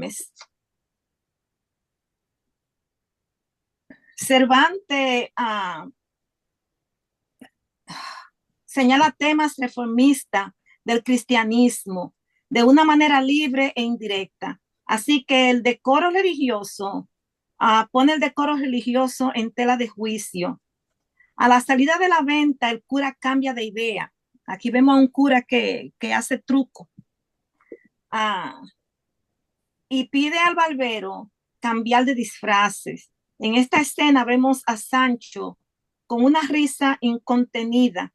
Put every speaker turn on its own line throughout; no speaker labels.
reformes. Cervantes señala temas reformistas del cristianismo de una manera libre e indirecta. Así que el decoro religioso pone el decoro religioso en tela de juicio. A la salida de la venta, el cura cambia de idea. Aquí vemos a un cura que hace truco y pide al barbero cambiar de disfraces. En esta escena vemos a Sancho con una risa incontenida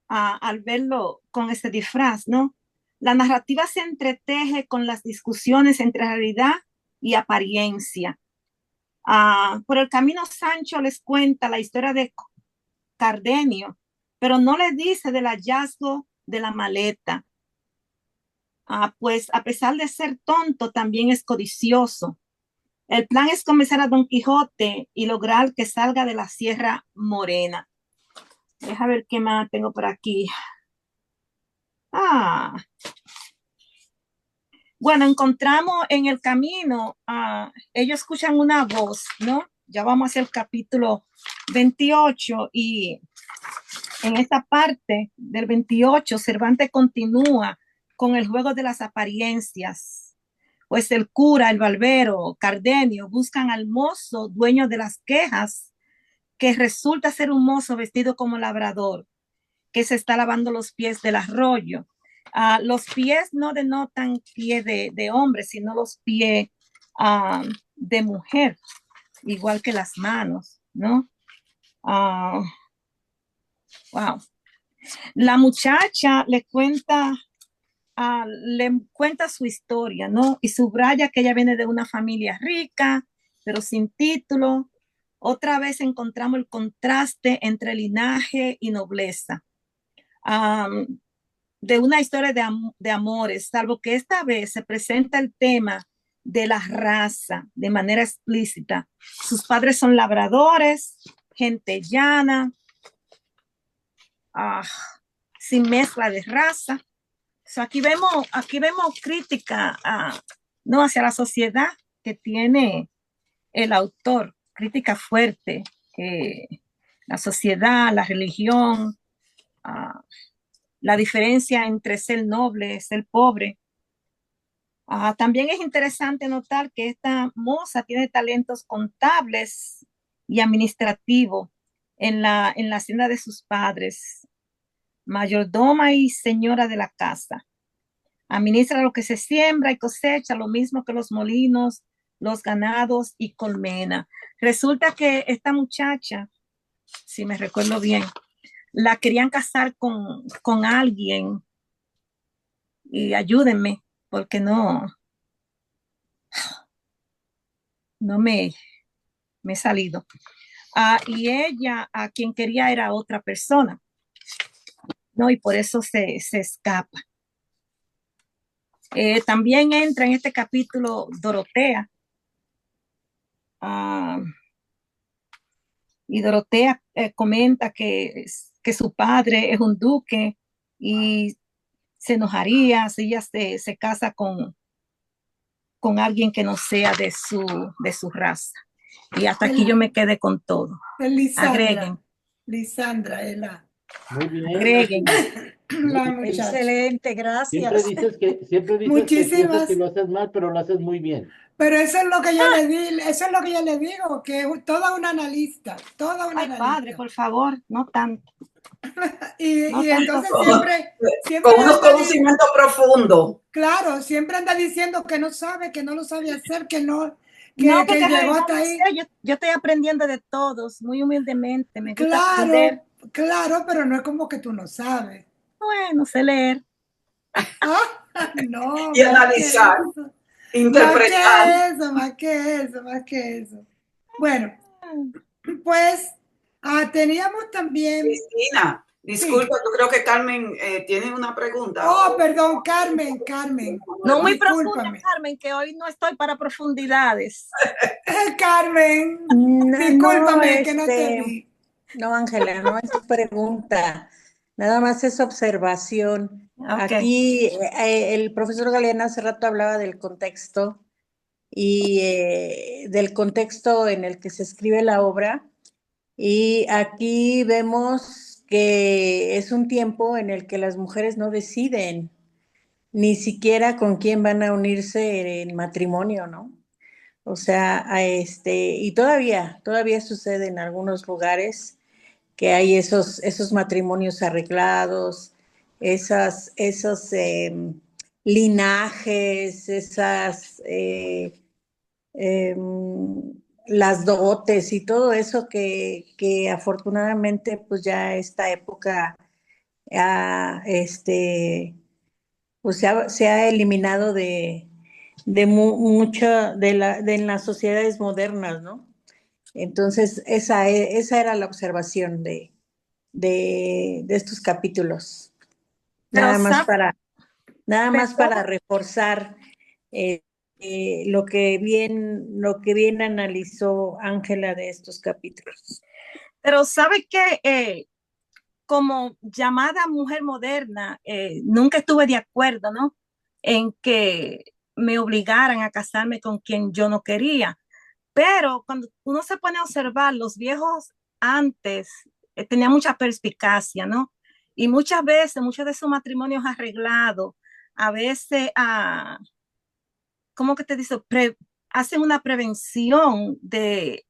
al verlo con ese disfraz, ¿no? La narrativa se entreteje con las discusiones entre realidad y apariencia. Por el camino, Sancho les cuenta la historia de Cardenio, pero no le dice del hallazgo de la maleta. Pues a pesar de ser tonto, también es codicioso. El plan es convencer a Don Quijote y lograr que salga de la Sierra Morena. Deja ver qué más tengo por aquí. Bueno, encontramos en el camino, ellos escuchan una voz, ¿no? Ya vamos hacia el capítulo 28 y en esta parte del 28, Cervantes continúa con el juego de las apariencias. Pues el cura, el barbero, Cardenio, buscan al mozo dueño de las quejas, que resulta ser un mozo vestido como labrador, que se está lavando los pies del arroyo. Los pies no denotan pie de hombre, sino los pies de mujer, igual que las manos, ¿no? Wow. La muchacha le cuenta su historia, ¿no? Y subraya que ella viene de una familia rica, pero sin título. Otra vez encontramos el contraste entre linaje y nobleza. De una historia de amores, salvo que esta vez se presenta el tema de la raza de manera explícita. Sus padres son labradores, gente llana, sin mezcla de raza. Aquí vemos crítica no hacia la sociedad que tiene el autor, crítica fuerte, la sociedad, la religión, la diferencia entre ser noble y ser pobre. También es interesante notar que esta moza tiene talentos contables y administrativos en la hacienda de sus padres, mayordoma y señora de la casa. Administra lo que se siembra y cosecha, lo mismo que los molinos, los ganados y colmena. Resulta que esta muchacha, si me recuerdo bien, la querían casar con alguien y ayúdenme porque no me he salido. Y ella a quien quería era otra persona, ¿no? Y por eso se escapa. También entra en este capítulo Dorotea. Y Dorotea comenta que su padre es un duque y se enojaría si ella se casa con alguien que no sea de su raza. Y hasta aquí yo me quedé con todo.
Lisandra.
Agreguen.
Lisandra, Ela.
Muy bien.
Agreguen.
La muchacha.
Excelente, gracias.
Siempre dices
Muchísimas.
que lo haces mal, pero lo haces muy bien.
Pero eso es lo que yo le di, eso es lo que yo le digo, que es toda una analista, toda una analista.
Padre, por favor, no tanto.
y entonces siempre
con unos conocimientos profundos.
Claro, siempre anda diciendo que no sabe, que no lo sabe hacer, que no,
porque
llegó hasta ahí.
Yo estoy aprendiendo de todos, muy humildemente. Me gusta aprender.
Claro, pero no es como que tú no sabes.
Bueno, sé leer.
No.
Y analizar, interpretar.
Más que eso. Bueno, pues teníamos también...
Cristina, disculpa, yo creo que Carmen tiene una pregunta.
Oh, perdón, Carmen.
No muy profunda, Carmen, que hoy no estoy para profundidades.
Carmen, discúlpame que no te vi.
No, Ángela, no es pregunta, nada más es observación.
Okay.
Aquí el profesor Galeana hace rato hablaba del contexto y del contexto en el que se escribe la obra. Y aquí vemos que es un tiempo en el que las mujeres no deciden ni siquiera con quién van a unirse en matrimonio, ¿no? O sea, y todavía sucede en algunos lugares que hay esos matrimonios arreglados, esos linajes, eh, las dotes y todo eso que afortunadamente pues ya esta época ha, pues se ha eliminado de mucho de las sociedades modernas, ¿no? Entonces, esa era la observación de estos capítulos.
Pero,
Nada más
perdón,
para reforzar eh, lo que bien analizó Ángela de estos capítulos.
pero sabe que como llamada mujer moderna, nunca estuve de acuerdo, ¿no? En que me obligaran a casarme con quien yo no quería. Pero cuando uno se pone a observar, los viejos antes tenían mucha perspicacia, ¿no? Y muchas veces, muchos de esos matrimonios arreglados, a veces, ¿cómo que te dice? Hacen una prevención de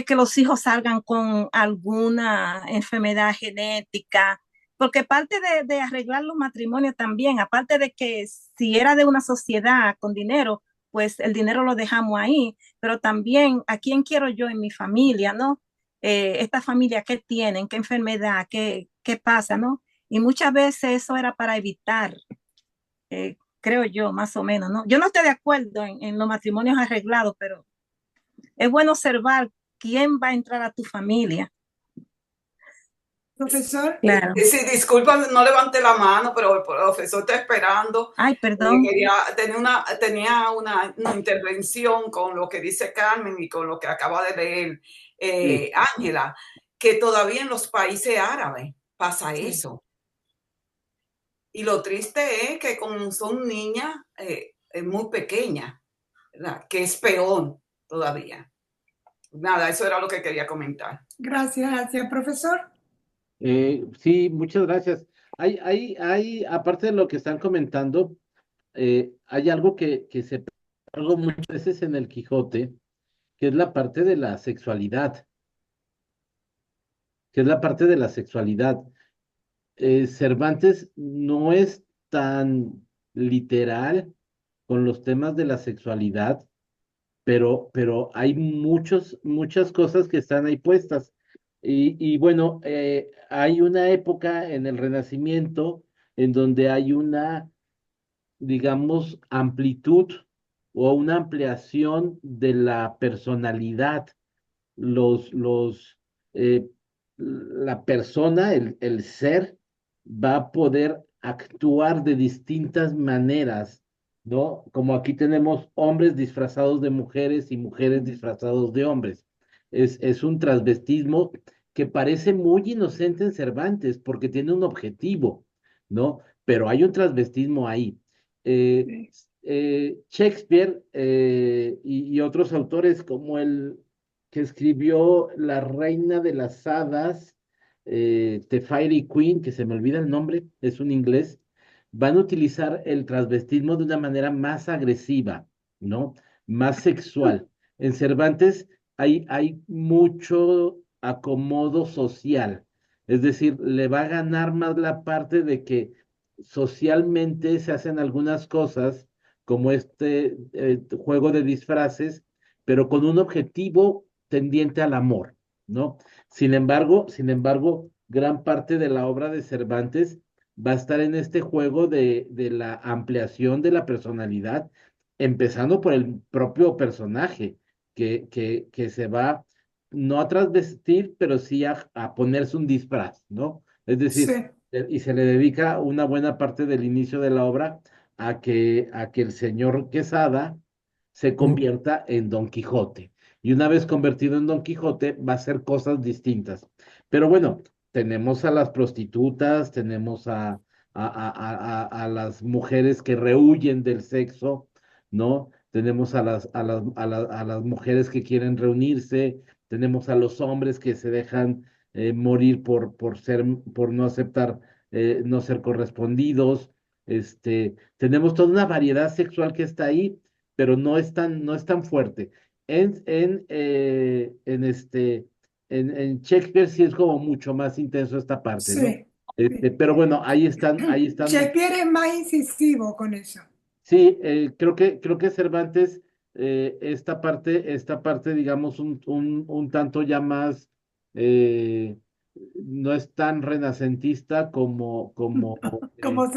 que los hijos salgan con alguna enfermedad genética, porque parte de arreglar los matrimonios también, aparte de que si era de una sociedad con dinero, pues el dinero lo dejamos ahí, pero también a quién quiero yo en mi familia, ¿no? Esta familia, ¿qué tienen? ¿Qué enfermedad? ¿Qué pasa, no? Y muchas veces eso era para evitar, creo yo, más o menos, ¿no? Yo no estoy de acuerdo en los matrimonios arreglados, pero es bueno observar quién va a entrar a tu familia.
Profesor,
Claro.
Sí, disculpa, no levante la mano, pero el profesor está esperando.
Ay, perdón.
Tenía una intervención con lo que dice Carmen y con lo que acaba de leer Ángela, que todavía en los países árabes pasa eso. Y lo triste es que como son niñas muy pequeñas, ¿verdad? Que es peor todavía. Nada, eso era lo que quería comentar.
gracias, profesor.
Sí, muchas gracias. Aparte de lo que están comentando, hay algo que se algo muchas veces en el Quijote, que es la parte de la sexualidad, que es la parte de la sexualidad. Cervantes no es tan literal con los temas de la sexualidad, pero hay muchas cosas que están ahí puestas. Y bueno, hay una época en el Renacimiento en donde hay una, digamos, amplitud o una ampliación de la personalidad. Los, la persona, el ser, va a poder actuar de distintas maneras, ¿no? Como aquí tenemos hombres disfrazados de mujeres y mujeres disfrazados de hombres. Es un transvestismo que parece muy inocente en Cervantes porque tiene un objetivo, ¿no? Pero hay un transvestismo ahí. Shakespeare y otros autores como el que escribió La Reina de las Hadas, The Fairy Queen, que se me olvida el nombre, es un inglés, van a utilizar el transvestismo de una manera más agresiva, ¿no? Más sexual. En Cervantes hay mucho acomodo social, es decir, le va a ganar más la parte de que socialmente se hacen algunas cosas, como este juego de disfraces, pero con un objetivo tendiente al amor, ¿no? Sin embargo, gran parte de la obra de Cervantes va a estar en este juego de la ampliación de la personalidad, empezando por el propio personaje, que se va no a transvestir, pero sí a ponerse un disfraz, ¿no? Es
Sí,
decir, y se le dedica una buena parte del inicio de la obra a que el señor Quesada se convierta en Don Quijote. Y una vez convertido en Don Quijote, va a hacer cosas distintas. Pero bueno, tenemos a las prostitutas, tenemos a las mujeres que rehuyen del sexo, ¿no? tenemos a las mujeres que quieren reunirse, tenemos a los hombres que se dejan morir por no aceptar, no ser correspondidos. Tenemos toda una variedad sexual que está ahí, pero no es tan fuerte. En Shakespeare sí es como mucho más intenso esta parte, ¿no?
Sí. Sí.
Pero bueno, ahí están.
Shakespeare es más incisivo con eso.
Sí, creo que Cervantes, esta parte, digamos, un tanto ya más, eh, no es tan renacentista
Como, ser, como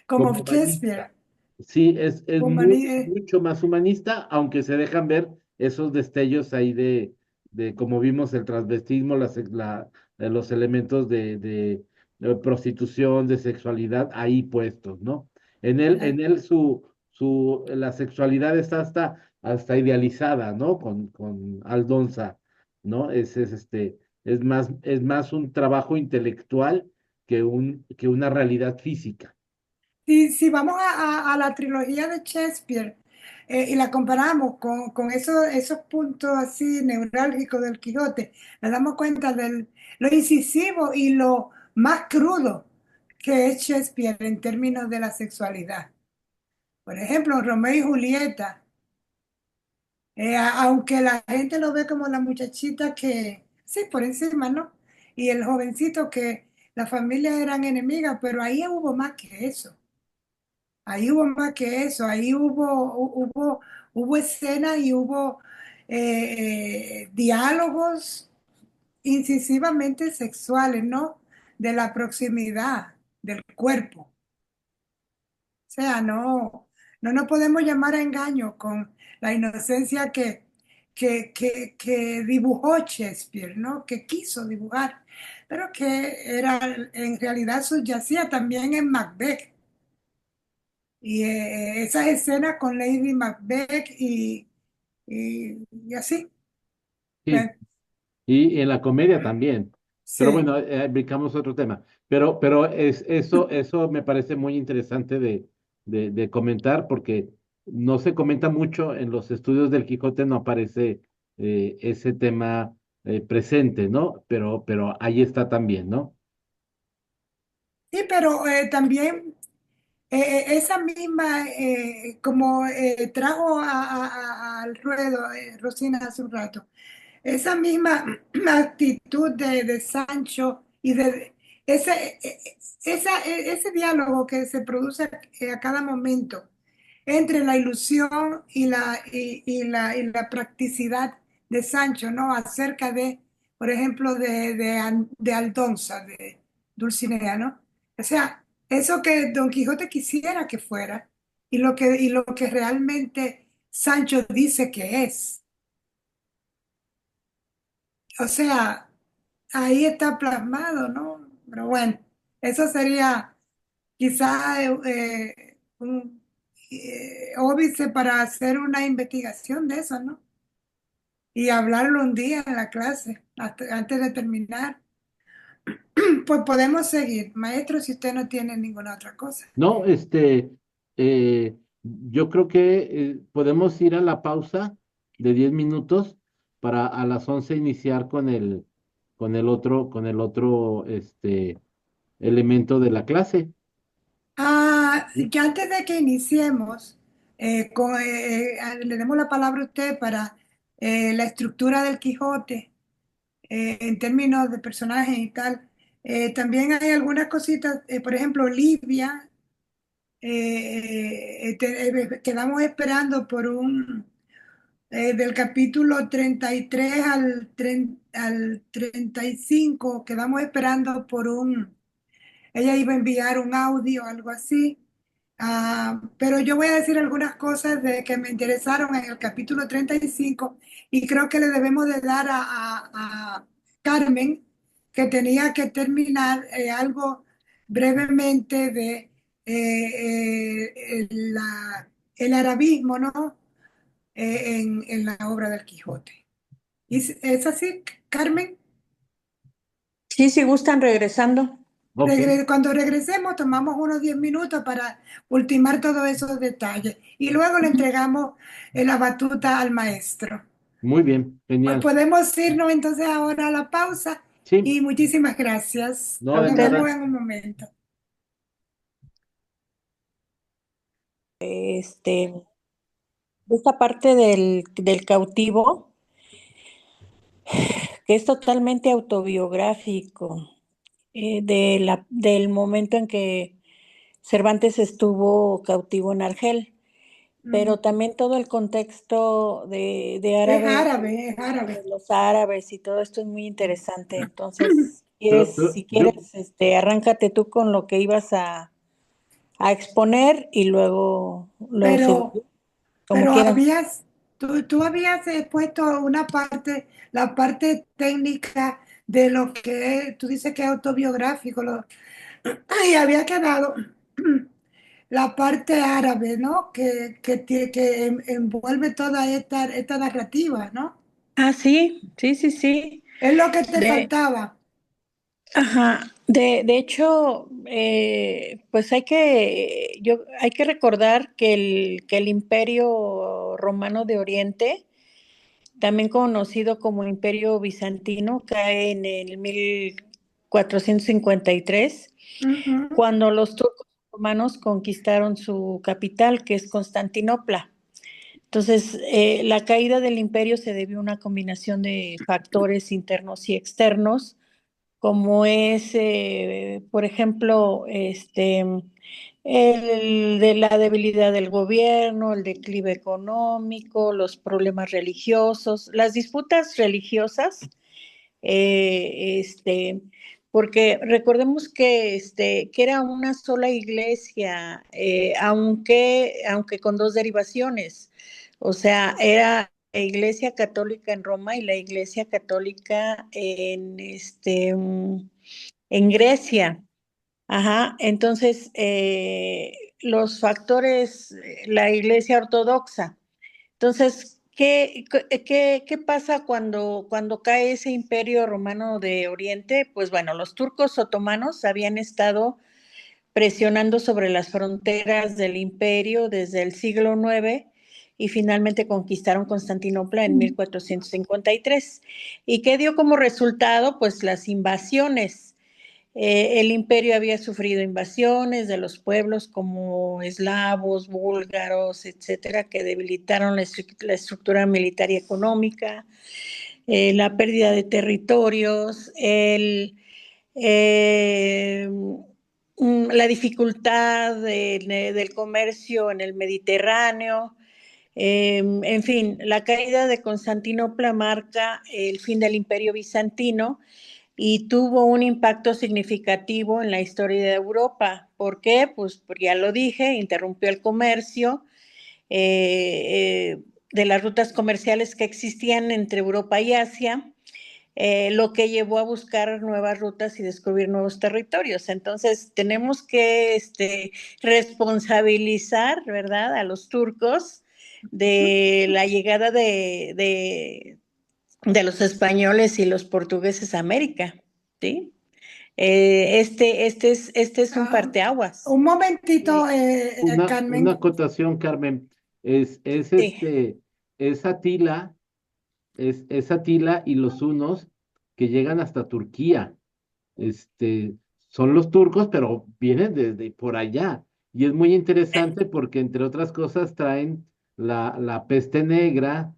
como
Shakespeare.
humanista. Sí, es
Humani-
mucho más humanista, aunque se dejan ver esos destellos ahí como vimos, el transvestismo, los elementos de prostitución, de sexualidad ahí puestos, ¿no? La sexualidad está hasta idealizada, ¿no? Con Aldonza, ¿no? Es más un trabajo intelectual que una realidad física.
si vamos a la trilogía de Shakespeare y la comparamos con esos puntos así neurálgicos del Quijote, nos damos cuenta de lo incisivo y lo más crudo que es Shakespeare en términos de la sexualidad. Por ejemplo, Romeo y Julieta, aunque la gente lo ve como la muchachita que, sí, por encima, ¿no? Y el jovencito que las familias eran enemigas, pero ahí hubo más que eso. Ahí hubo más que eso, ahí hubo escenas y hubo diálogos incisivamente sexuales, ¿no? De la proximidad del cuerpo. O sea, no nos podemos llamar a engaño con la inocencia que dibujó Shakespeare, ¿no? Que quiso dibujar, pero que era, en realidad subyacía también en Macbeth. Y esas escenas con Lady Macbeth y así.
Sí,
Bueno,
y en la comedia también. Pero
sí.
bueno, brincamos a otro tema. Pero eso me parece muy interesante de comentar porque no se comenta mucho en los estudios del Quijote, no aparece ese tema presente, ¿no? Pero ahí está también, ¿no?
Sí, pero también esa misma, como trajo al ruedo Rosina hace un rato, esa misma actitud de Sancho y de ese diálogo que se produce a cada momento entre la ilusión y la practicidad de Sancho, ¿no? Acerca de, por ejemplo, de Aldonza, de Dulcinea, ¿no? O sea, eso que Don Quijote quisiera que fuera y lo que realmente Sancho dice que es. O sea, ahí está plasmado, ¿no? Pero bueno, eso sería quizá un óbice para hacer una investigación de eso, ¿no? Y hablarlo un día en la clase, antes de terminar. Pues podemos seguir, maestro, si usted no tiene ninguna otra cosa.
No, yo creo que podemos ir a la pausa de 10 minutos para a las 11 iniciar con el otro, elemento de la clase.
Ya antes de que iniciemos, le demos la palabra a usted para la estructura del Quijote en términos de personajes y tal. También hay algunas cositas, por ejemplo, Livia, quedamos esperando por del capítulo 33 al 35, quedamos esperando por ella iba a enviar un audio, algo así. Pero yo voy a decir algunas cosas que me interesaron en el capítulo 35 y creo que le debemos de dar a Carmen, que tenía que terminar algo brevemente de el arabismo, ¿no? En la obra del Quijote. ¿Es así, Carmen?
Sí, si gustan regresando.
Ok,
Cuando regresemos, tomamos unos 10 minutos para ultimar todos esos detalles y luego le entregamos la batuta al maestro.
muy bien,
Pues
genial.
podemos irnos entonces ahora a la pausa
Sí,
y muchísimas gracias.
no
A
de
Nos
usted,
vemos
nada.
en un momento.
esta parte del cautivo, que es totalmente autobiográfico, del momento en que Cervantes estuvo cautivo en Argel,
Mm.
pero también todo el contexto de
Es
árabe,
árabe, es
de
árabe.
los árabes y todo esto es muy interesante. Entonces,
Pero
si
yo,
quieres, arráncate tú con lo que ibas a exponer y luego sigo
Pero,
yo, como
pero
quieras.
tú habías puesto una parte, la parte técnica de lo que tú dices que es autobiográfico, y había quedado la parte árabe, ¿no? Que envuelve toda esta narrativa, ¿no?
Ah, sí, sí, sí, sí.
Es lo que te
De,
faltaba.
ajá, de hecho, pues hay que recordar que el Imperio Romano de Oriente, también conocido como Imperio Bizantino, cae en el 1453,
Ujú.
cuando los turcos otomanos conquistaron su capital, que es Constantinopla. Entonces, la caída del imperio se debió a una combinación de factores internos y externos, como es, por ejemplo, el de la debilidad del gobierno, el declive económico, los problemas religiosos, las disputas religiosas, porque recordemos que era una sola iglesia, aunque con dos derivaciones, o sea, era la Iglesia Católica en Roma y la Iglesia Católica en Grecia. Ajá, entonces los factores, la Iglesia Ortodoxa. Entonces, ¿qué pasa cuando cae ese imperio romano de Oriente? Pues bueno, los turcos otomanos habían estado presionando sobre las fronteras del imperio desde el siglo IX y finalmente conquistaron Constantinopla en 1453. ¿Y qué dio como resultado? Pues las invasiones. El imperio había sufrido invasiones de los pueblos como eslavos, búlgaros, etcétera, que debilitaron la estructura militar y económica, la pérdida de territorios, eh, la dificultad del comercio en el Mediterráneo. En fin, la caída de Constantinopla marca el fin del imperio bizantino y tuvo un impacto significativo en la historia de Europa. ¿Por qué? Pues porque ya lo dije, interrumpió el comercio de las rutas comerciales que existían entre Europa y Asia, lo que llevó a buscar nuevas rutas y descubrir nuevos territorios. Entonces, tenemos que responsabilizar, ¿verdad?, a los turcos de la llegada de los españoles y los portugueses a América, ¿sí? Este es un
Ah,
parteaguas.
un momentito,
Sí,
una
Carmen.
acotación, Carmen,
sí.
es Atila, es Atila y los hunos que llegan hasta Turquía. Son los turcos, pero vienen desde por allá. Y es muy interesante porque, entre otras cosas, traen la peste negra,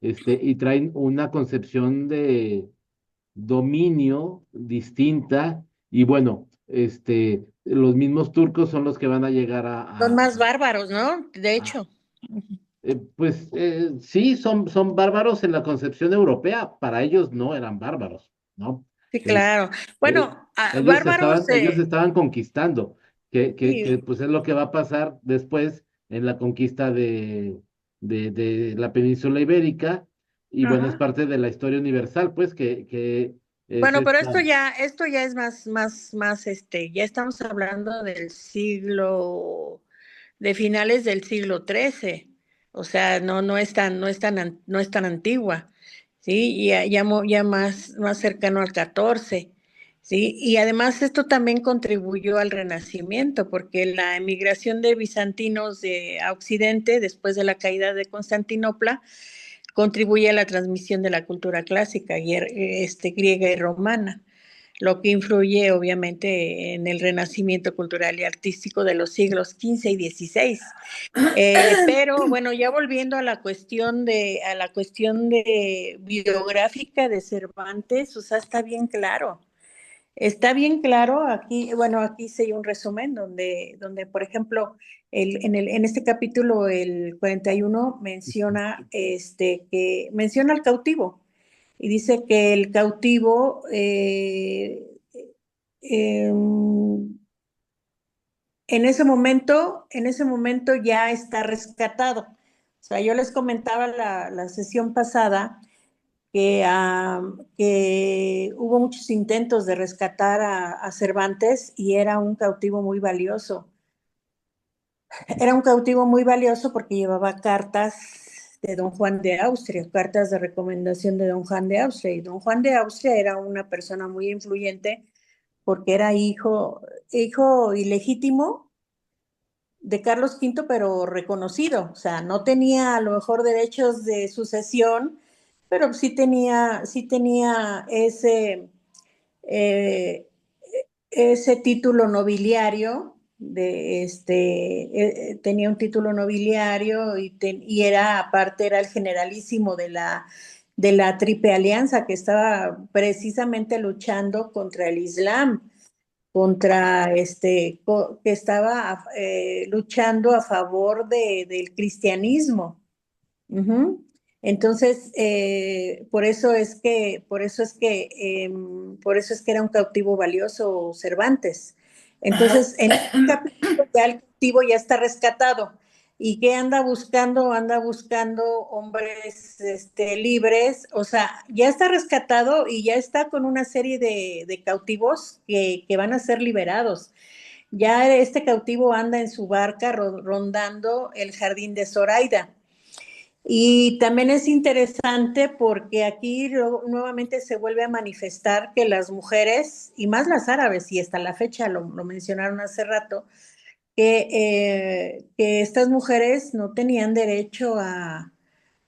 y traen una concepción de dominio distinta. Y bueno, los mismos turcos son los que van a llegar
Son más bárbaros, ¿no? De
a-
hecho.
pues sí, son bárbaros en la concepción europea. Para ellos no eran bárbaros, ¿no?
Sí,
Es-
claro.
eh,
Bueno, bárbaros,
ellos estaban conquistando, que
sí,
pues es lo que va a pasar después en la conquista de la península ibérica, y bueno, es
Ajá.
parte de la historia universal, pues que es
bueno, pero
esta.
esto ya es más, ya estamos hablando de finales del siglo XIII. O sea, no es tan antigua, ¿sí? Y ya más cercano al XIV. Sí, y además esto también contribuyó al Renacimiento, porque la emigración de bizantinos a Occidente después de la caída de Constantinopla contribuye a la transmisión de la cultura clásica griega y romana, lo que influye obviamente en el renacimiento cultural y artístico de los siglos XV y XVI. Pero bueno, ya volviendo a la cuestión de biográfica de Cervantes, o sea, está bien claro. Está bien claro, aquí, bueno, aquí hice un resumen donde por ejemplo, en este capítulo, el 41 menciona, que menciona al cautivo y dice que el cautivo em, en ese momento ya está rescatado. O sea, yo les comentaba la sesión pasada que hubo muchos intentos de rescatar a Cervantes y era un cautivo muy valioso. Era un cautivo muy valioso porque llevaba cartas de don Juan de Austria, cartas de recomendación de don Juan de Austria. Y don Juan de Austria era una persona muy influyente porque era hijo ilegítimo de Carlos V, pero reconocido. O sea, no tenía a lo mejor derechos de sucesión, pero sí tenía eh, ese título nobiliario, tenía un título nobiliario y aparte era el generalísimo de la Triple Alianza, que estaba precisamente luchando contra el Islam, que estaba luchando a favor del cristianismo. Ujú. Entonces, por eso es que era un cautivo valioso Cervantes. Entonces, en este capítulo ya el cautivo ya está rescatado. ¿Y qué anda buscando? Anda buscando hombres libres, o sea, ya está rescatado y ya está con una serie de cautivos que van a ser liberados. Ya este cautivo anda en su barca rondando el jardín de Zoraida. Y también es interesante porque aquí nuevamente se vuelve a manifestar que las mujeres, y más las árabes, y hasta la fecha lo mencionaron hace rato, que estas mujeres no tenían derecho a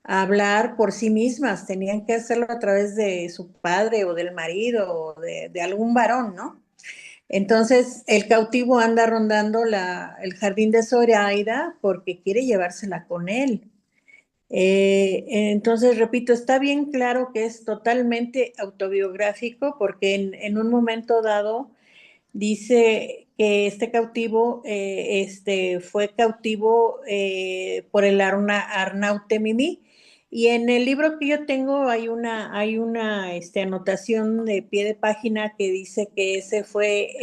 hablar por sí mismas, tenían que hacerlo a través de su padre o del marido o de algún varón, ¿no? Entonces el cautivo anda rondando el jardín de Zoraida porque quiere llevársela con él. Entonces, repito, está bien claro que es totalmente autobiográfico porque en un momento dado dice que este cautivo fue cautivo por el Arnaute Mimi. Y en el libro que yo tengo hay una anotación de pie de página que dice que ese fue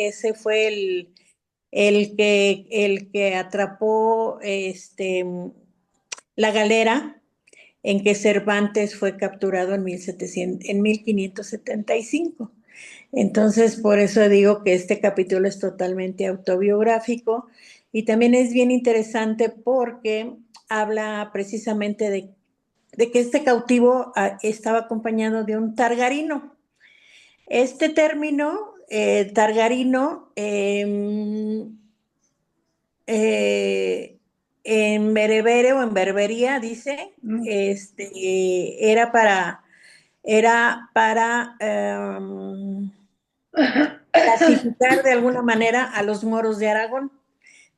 el que atrapó la galera en que Cervantes fue capturado en 1575. Entonces, por eso digo que este capítulo es totalmente autobiográfico y también es bien interesante porque habla precisamente de que este cautivo estaba acompañado de un targarino. Este término, targarino, en berebere o en berbería, dice, era para clasificar de alguna manera a los moros de Aragón.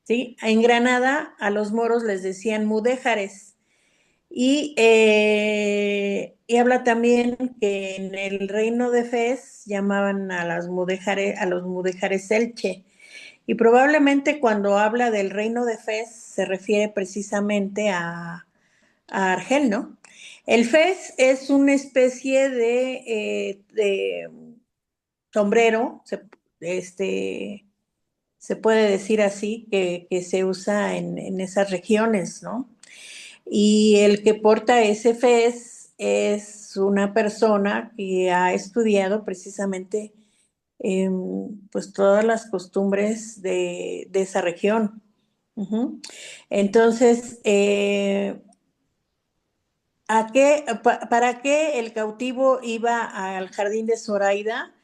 ¿Sí? En Granada a los moros les decían mudéjares. Y habla también que en el reino de Fez llamaban a los mudéjares Elche. Y probablemente cuando habla del reino de Fez se refiere precisamente a Argel, ¿no? El Fez es una especie de sombrero, se puede decir así, que se usa en esas regiones, ¿no? Y el que porta ese fez es una persona que ha estudiado precisamente pues todas las costumbres de esa región. Uh-huh. Entonces, ¿para qué el cautivo iba al jardín de Zoraida?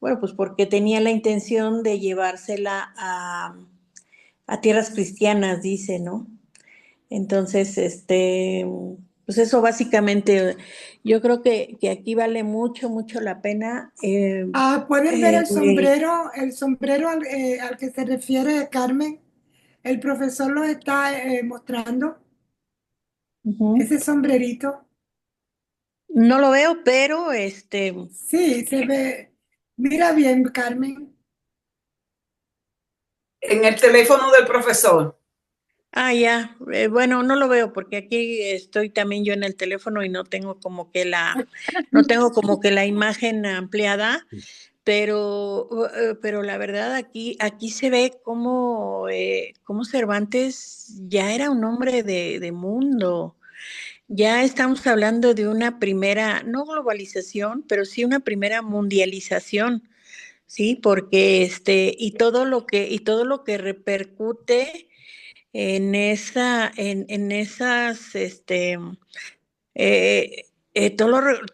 bueno, pues porque tenía la intención de llevársela a tierras cristianas, dice, ¿no? Entonces, pues eso básicamente, yo creo que aquí vale mucho, mucho la pena.
¿Pueden ver el sombrero al que se refiere Carmen? El profesor lo está mostrando,
Ujú.
ese sombrerito.
No lo veo, pero
Sí, se ve. Mira bien, Carmen.
En el teléfono del profesor.
ya, bueno, no lo veo porque aquí estoy también yo en el teléfono y no tengo como que la imagen ampliada, pero la verdad aquí se ve cómo Cervantes ya era un hombre de mundo. Ya estamos hablando de una primera, no globalización, pero sí una primera mundialización, ¿sí? Porque y todo lo que repercute en esas,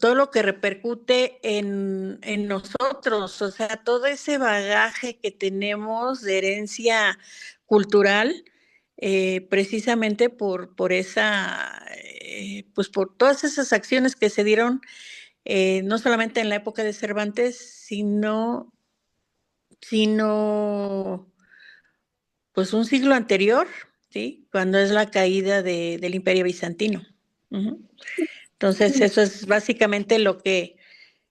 todo lo que repercute en nosotros, o sea, todo ese bagaje que tenemos de herencia cultural, precisamente pues por todas esas acciones que se dieron, no solamente en la época de Cervantes, sino pues un siglo anterior, ¿sí? Cuando es la caída del Imperio Bizantino. Ujú. Entonces, eso es básicamente lo que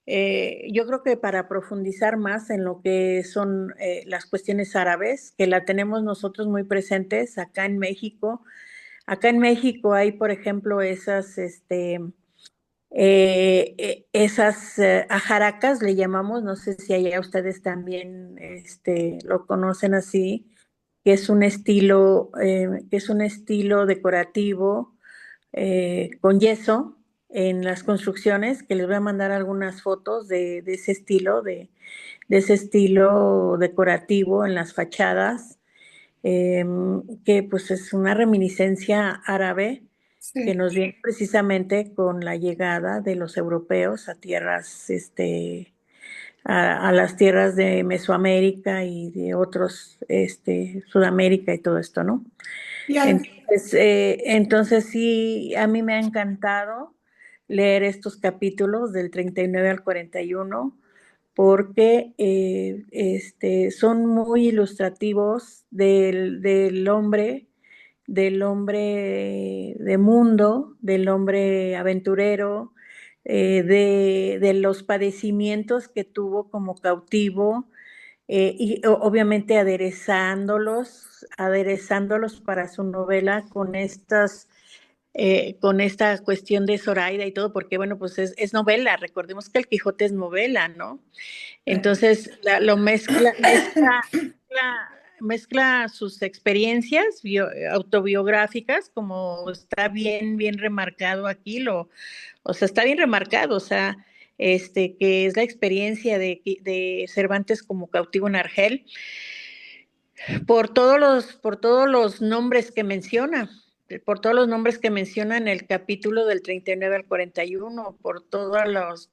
yo creo que para profundizar más en lo que son las cuestiones árabes, que la tenemos nosotros muy presentes acá en México. Acá en México hay, por ejemplo, esas ajaracas, le llamamos, no sé si allá ustedes también lo conocen así, que es un estilo decorativo con yeso en las construcciones, que les voy a mandar algunas fotos de ese estilo decorativo en las fachadas, eh, que pues es una reminiscencia árabe que
Sí.
nos viene precisamente con la llegada de los europeos a las tierras de Mesoamérica y de otros, Sudamérica y todo esto, ¿no?
Y al-
Entonces sí, a mí me ha encantado leer estos capítulos del 39 al 41 porque son muy ilustrativos del hombre de mundo, del hombre aventurero, de los padecimientos que tuvo como cautivo, y obviamente aderezándolos para su novela con esta cuestión de Zoraida y todo, porque bueno, pues es novela, recordemos que el Quijote es novela, ¿no? Entonces lo mezcla sus experiencias autobiográficas, como está bien, bien remarcado aquí, o sea, está bien remarcado, o sea, que es la experiencia de Cervantes como cautivo en Argel, por todos los nombres que menciona, por todos los nombres que menciona en el capítulo del 39 al 41, por todas las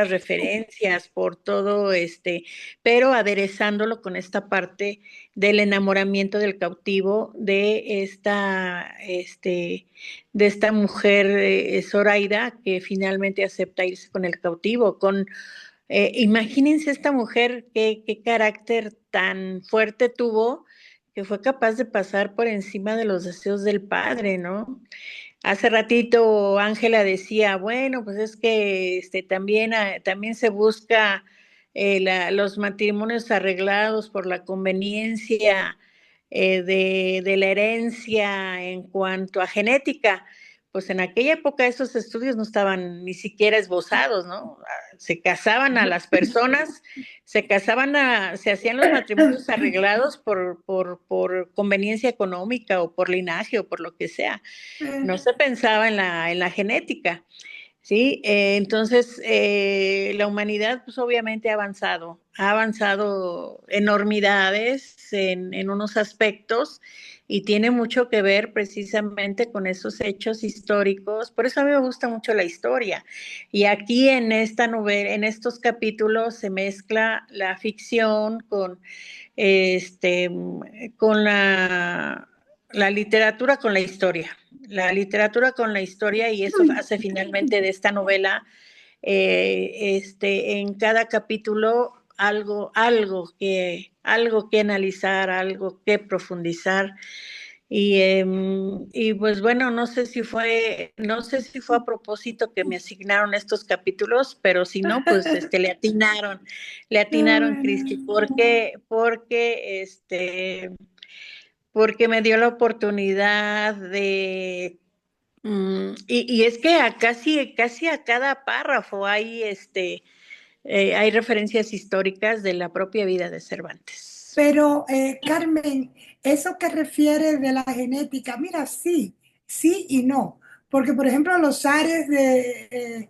referencias, pero aderezándolo con esta parte del enamoramiento del cautivo de esta mujer, Zoraida, que finalmente acepta irse con el cautivo, imagínense esta mujer qué carácter tan fuerte tuvo, que fue capaz de pasar por encima de los deseos del padre, ¿no? Hace ratito Ángela decía, bueno, pues es que también se busca los matrimonios arreglados por la conveniencia de la herencia en cuanto a genética. Pues en aquella época esos estudios no estaban ni siquiera esbozados, ¿no? Se casaban a las personas, se hacían los matrimonios arreglados por conveniencia económica o por linaje o por lo que sea. No se pensaba en la genética. ¿sí? Entonces, la humanidad, pues obviamente ha avanzado enormidades en unos aspectos y tiene mucho que ver precisamente con esos hechos históricos. Por eso a mí me gusta mucho la historia. Y aquí en esta novela, en estos capítulos se mezcla la ficción este, con la literatura con la historia, la literatura con la historia, y eso hace finalmente de esta novela, en cada capítulo algo que analizar, algo que profundizar. Y pues bueno, no sé si fue a propósito que me asignaron estos capítulos, pero si no, pues le
Qué
atinaron, Cristi,
bueno.
porque me dio la oportunidad de y es que casi a cada párrafo hay referencias históricas de la propia vida de Cervantes.
Pero, Carmen, eso que refiere de la genética, mira, sí, sí y no. Porque, por ejemplo, los zares de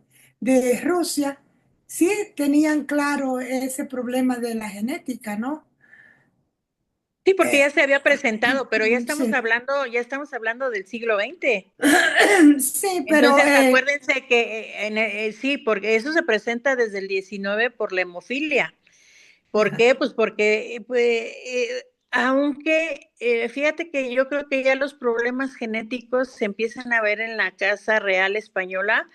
Rusia sí tenían claro ese problema de la genética, ¿no?
Sí, porque ya
Eh,
se había presentado, pero
sí.
ya estamos hablando del siglo XX.
Sí, pero
Entonces, acuérdense que sí, porque eso se presenta desde el 19 por la hemofilia. ¿Por qué? Pues porque, aunque fíjate que yo creo que ya los problemas genéticos se empiezan a ver en la Casa Real Española,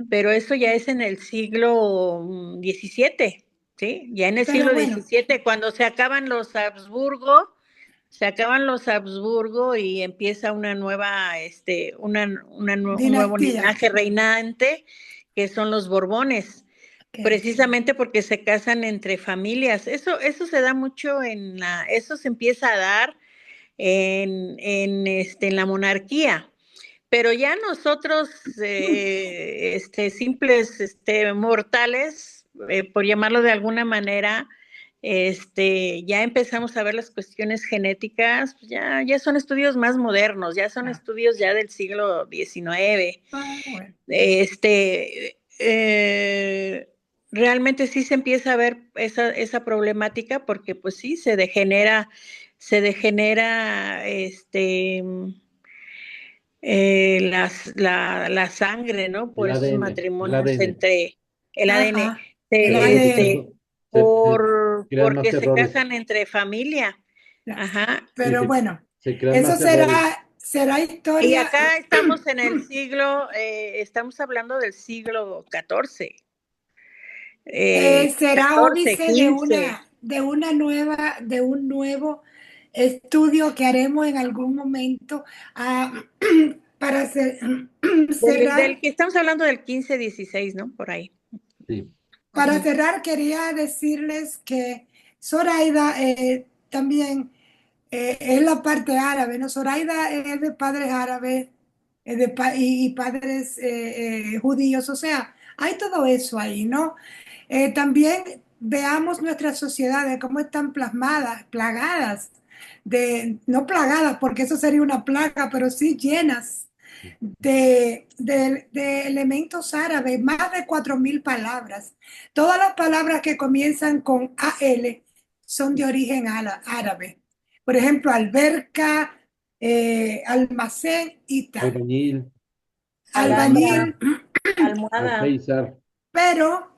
pero eso ya es en el siglo XVII, ¿sí? Ya en el
pero
siglo
bueno,
XVII, cuando se acaban los Habsburgo y empieza un nuevo
dinastía.
linaje reinante, que son los Borbones,
Ok.
precisamente porque se casan entre familias. Eso se da mucho eso se empieza a dar en la monarquía. Pero ya nosotros, simples, mortales, por llamarlo de alguna manera, ya empezamos a ver las cuestiones genéticas, pues ya son estudios más modernos, ya son
Ah,
estudios ya del siglo XIX.
bueno.
Realmente sí se empieza a ver esa problemática porque pues sí, se degenera la sangre, ¿no?
El
Por esos
ADN, el
matrimonios
ADN.
entre el ADN,
Ajá, el
Por eso
ADN.
se crean más
porque se
errores.
casan entre familia.
Ya.
Ajá.
Sí,
Pero bueno,
se crean
eso
más errores.
será
Y
historia.
acá estamos estamos hablando del siglo XIV,
Será
14,
óbice de
15.
de un nuevo estudio que haremos en algún momento, ah, para
Del
cerrar.
que estamos hablando del 15, 16, ¿no? Por ahí.
Sí.
Para cerrar, quería decirles que Zoraida también es la parte árabe, ¿no? Zoraida es de padres árabes y padres judíos, o sea, hay todo eso ahí, ¿no? También veamos nuestras sociedades, cómo están plasmadas, plagadas, no plagadas, porque eso sería una plaga, pero sí llenas de elementos árabes, más de 4.000 palabras. Todas las palabras que comienzan con AL son de origen árabe. Por ejemplo, alberca, almacén y tal.
Albañil,
Alhambra,
Albañil,
almohada.
alféizar.
pero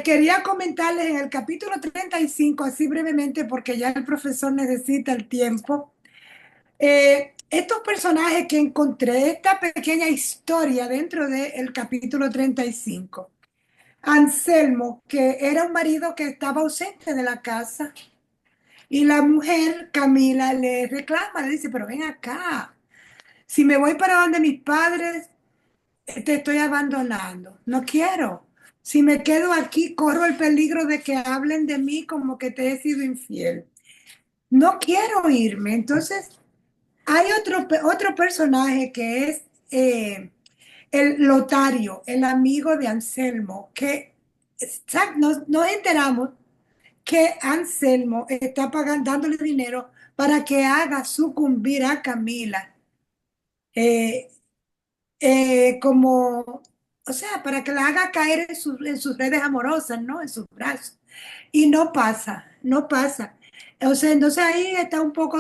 quería comentarles en el capítulo 35 así brevemente, porque ya el profesor necesita el tiempo. Estos personajes que encontré, esta pequeña historia dentro del capítulo 35. Anselmo, que era un marido que estaba ausente de la casa, y la mujer, Camila, le reclama, le dice, pero ven acá, si me voy para donde mis padres, te estoy abandonando, no quiero. Si me quedo aquí, corro el peligro de que hablen de mí como que te he sido infiel. No quiero irme. Entonces, hay otro personaje que es el Lotario, el amigo de Anselmo, que nos enteramos que Anselmo está pagando, dándole dinero para que haga sucumbir a Camila, eh, como o sea, para que la haga caer en sus redes amorosas, ¿no? En sus brazos. Y no pasa, no pasa. O sea, entonces ahí está un poco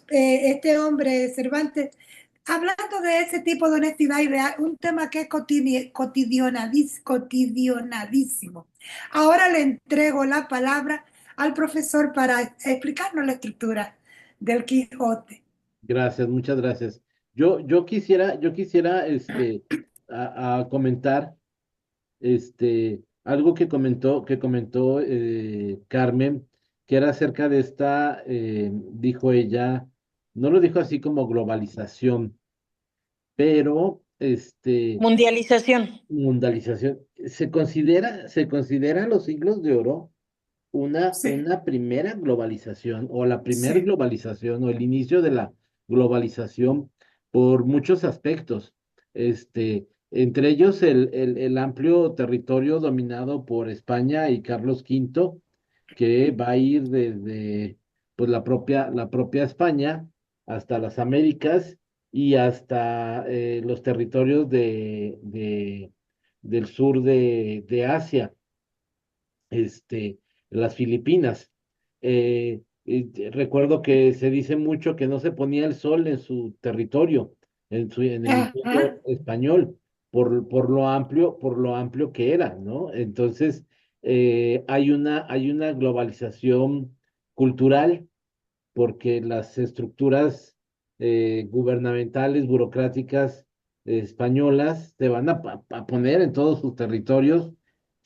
este hombre Cervantes hablando de ese tipo de honestidad y de un tema que es cotidianadísimo. Ahora le entrego la palabra al profesor para explicarnos la estructura del Quijote.
Gracias, muchas gracias. Yo quisiera, a comentar, algo que comentó Carmen, que era acerca de esta, dijo ella, no lo dijo así como globalización, pero,
Mundialización.
mundialización. Se considera los siglos de oro una,
Sí,
una primera globalización o la primera
sí.
globalización o el inicio de la globalización por muchos aspectos. Entre ellos el amplio territorio dominado por España y Carlos V, que va a ir desde pues, la propia España hasta las Américas y hasta los territorios del sur de Asia, las Filipinas. Recuerdo que se dice mucho que no se ponía el sol en su territorio, en el
Ajá.
imperio español, por lo amplio que era, ¿no? Entonces, hay una globalización cultural porque las estructuras gubernamentales, burocráticas españolas se van a poner en todos sus territorios,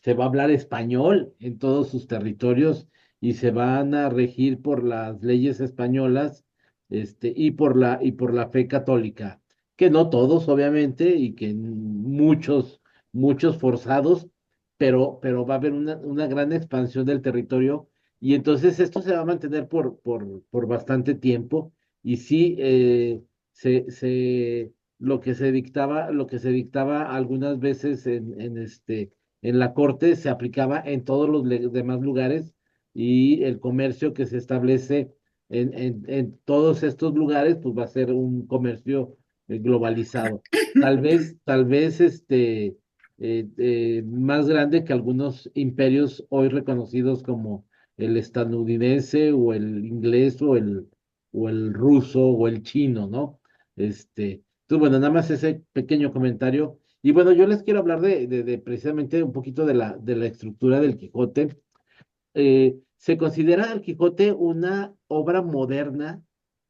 se va a hablar español en todos sus territorios y se van a regir por las leyes españolas, y por la fe católica, que no todos, obviamente, y que muchos, muchos forzados, pero va a haber una gran expansión del territorio y entonces esto se va a mantener por bastante tiempo. Y sí, lo que se dictaba algunas veces en la corte se aplicaba en todos los demás lugares y el comercio que se establece en todos estos lugares, pues va a ser un comercio globalizado. Tal vez, más grande que algunos imperios hoy reconocidos como el estadounidense o el inglés o el ruso o el chino, ¿no? Entonces, bueno, nada más ese pequeño comentario. Y bueno, yo les quiero hablar de precisamente un poquito de la estructura del Quijote. Se considera el Quijote una obra moderna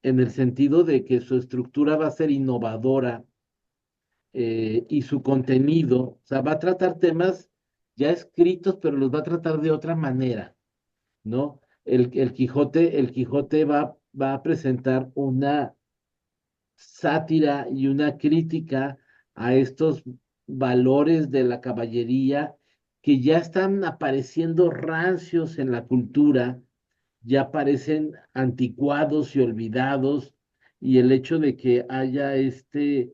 en el sentido de que su estructura va a ser innovadora, y su contenido, o sea, va a tratar temas ya escritos, pero los va a tratar de otra manera, ¿no? El Quijote va a presentar una sátira y una crítica a estos valores de la caballería que ya están apareciendo rancios en la cultura, ya parecen anticuados y olvidados, y el hecho de que haya este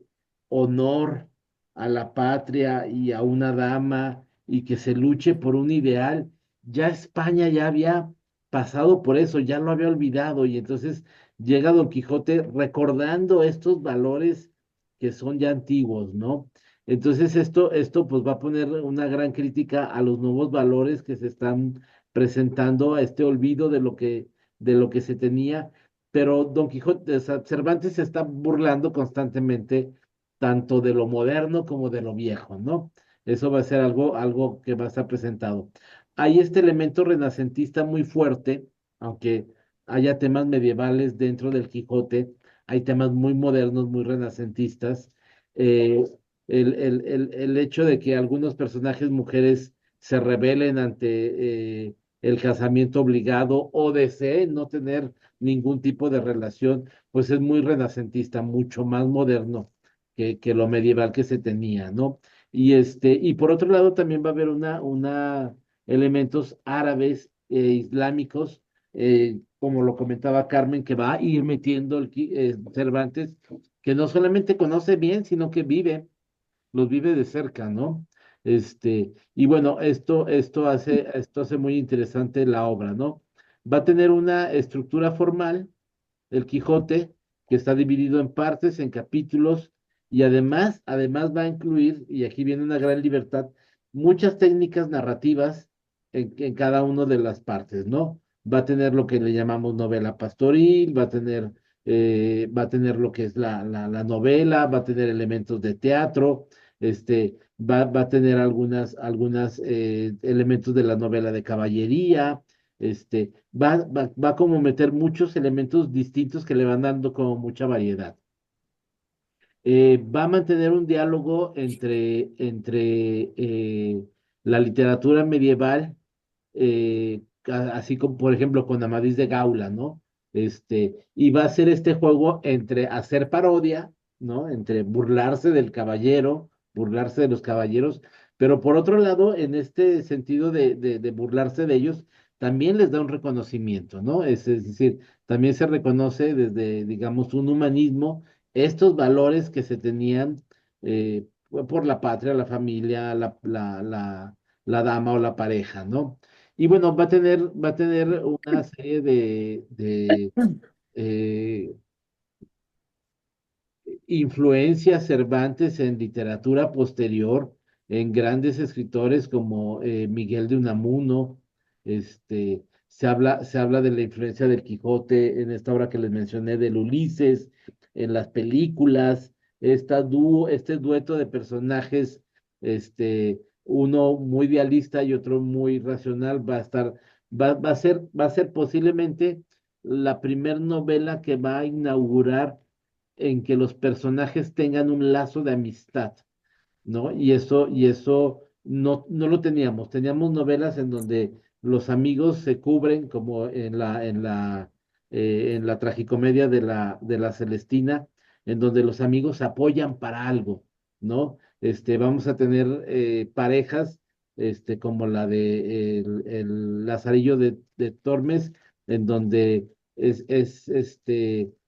honor a la patria y a una dama y que se luche por un ideal, ya España ya había pasado por eso, ya lo había olvidado, y entonces llega Don Quijote recordando estos valores que son ya antiguos, ¿no? Entonces esto pues va a poner una gran crítica a los nuevos valores que se están presentando, a este olvido de lo que se tenía, pero Don Quijote, o sea, Cervantes se está burlando constantemente tanto de lo moderno como de lo viejo, ¿no? Eso va a ser algo que va a estar presentado. Hay este elemento renacentista muy fuerte, aunque haya temas medievales dentro del Quijote, hay temas muy modernos, muy renacentistas. Eh, el hecho de que algunos personajes mujeres se rebelen ante el casamiento obligado o deseen no tener ningún tipo de relación, pues es muy renacentista, mucho más moderno que lo medieval que se tenía, ¿no? Y por otro lado también va a haber una elementos árabes e islámicos, como lo comentaba Carmen, que va a ir metiendo Cervantes, que no solamente conoce bien, sino que los vive de cerca, ¿no? Y bueno, esto hace muy interesante la obra, ¿no? Va a tener una estructura formal, el Quijote, que está dividido en partes, en capítulos, Y además va a incluir, y aquí viene una gran libertad, muchas técnicas narrativas en cada una de las partes, ¿no? Va a tener lo que le llamamos novela pastoril, va a tener lo que es la novela, va a tener elementos de teatro, va a tener algunas elementos de la novela de caballería, va como meter muchos elementos distintos que le van dando como mucha variedad. Va a mantener un diálogo entre la literatura medieval, así como por ejemplo con Amadís de Gaula, ¿no? Y va a ser este juego entre hacer parodia, ¿no? Entre burlarse del caballero, burlarse de los caballeros, pero por otro lado, en este sentido de burlarse de ellos, también les da un reconocimiento, ¿no? Es decir, también se reconoce desde, digamos, un humanismo estos valores que se tenían por la patria, la familia, la dama o la pareja, ¿no? Y bueno, va a tener una serie de eh, influencia Cervantes en literatura posterior, en grandes escritores como Miguel de Unamuno, se habla de la influencia del Quijote en esta obra que les mencioné, del Ulises, en las películas, este dueto de personajes, uno muy idealista y otro muy racional, va a ser posiblemente la primer novela que va a inaugurar en que los personajes tengan un lazo de amistad, ¿no? Y eso no lo teníamos. Teníamos novelas en donde los amigos se cubren, como en la tragicomedia de la Celestina, en donde los amigos se apoyan para algo, ¿no? Vamos a tener parejas, como la de el Lazarillo de Tormes, en donde es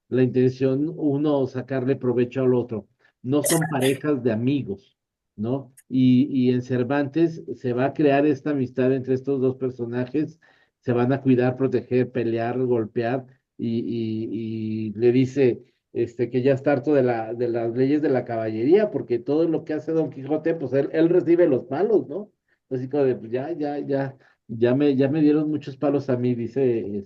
la intención uno sacarle provecho al otro. No son parejas de amigos, ¿no? Y en Cervantes se va a crear esta amistad entre estos dos personajes, se van a cuidar, proteger, pelear, golpear, y le dice que ya está harto de las leyes de la caballería, porque todo lo que hace Don Quijote, pues él recibe los palos, ¿no? Así como de, pues ya me dieron muchos palos a mí, dice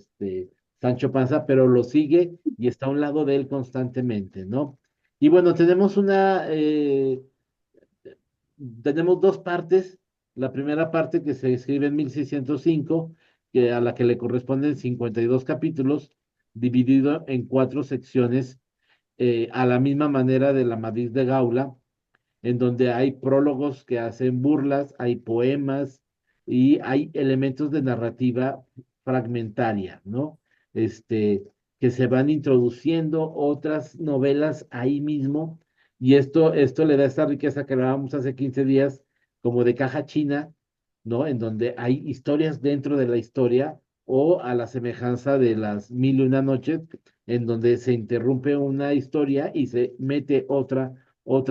Sancho Panza, pero lo sigue y está a un lado de él constantemente, ¿no? Y bueno, tenemos dos partes. La primera parte que se escribe en 1605, a la que le corresponden 52 capítulos, dividido en 4 secciones, a la misma manera de la Amadís de Gaula, en donde hay prólogos que hacen burlas, hay poemas y hay elementos de narrativa fragmentaria, ¿no? Este, que se van introduciendo otras novelas ahí mismo, y esto le da esta riqueza que hablábamos hace 15 días, como de caja china, ¿no? En donde hay historias dentro de la historia, o a la semejanza de las Mil y una noches, en donde se interrumpe una historia y se mete otra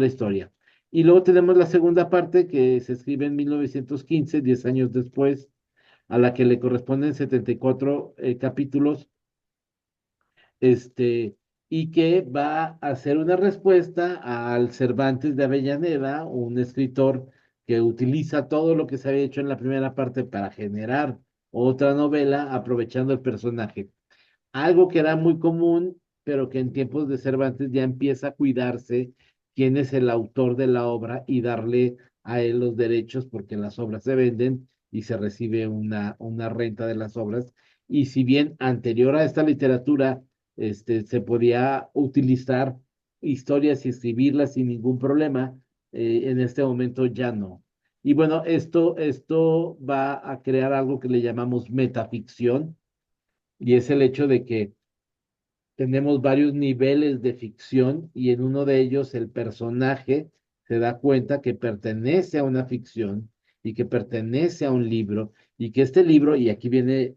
historia. Y luego tenemos la segunda parte que se escribe en 1915, 10 años después, a la que le corresponden 74 capítulos, este, y que va a ser una respuesta al Cervantes de Avellaneda, un escritor que utiliza todo lo que se había hecho en la primera parte para generar otra novela, aprovechando el personaje. Algo que era muy común, pero que en tiempos de Cervantes ya empieza a cuidarse quién es el autor de la obra y darle a él los derechos, porque las obras se venden y se recibe una renta de las obras. Y si bien anterior a esta literatura, se podía utilizar historias y escribirlas sin ningún problema, en este momento ya no. Y bueno, esto va a crear algo que le llamamos metaficción, y es el hecho de que tenemos varios niveles de ficción, y en uno de ellos el personaje se da cuenta que pertenece a una ficción y que pertenece a un libro, y que este libro, y aquí viene,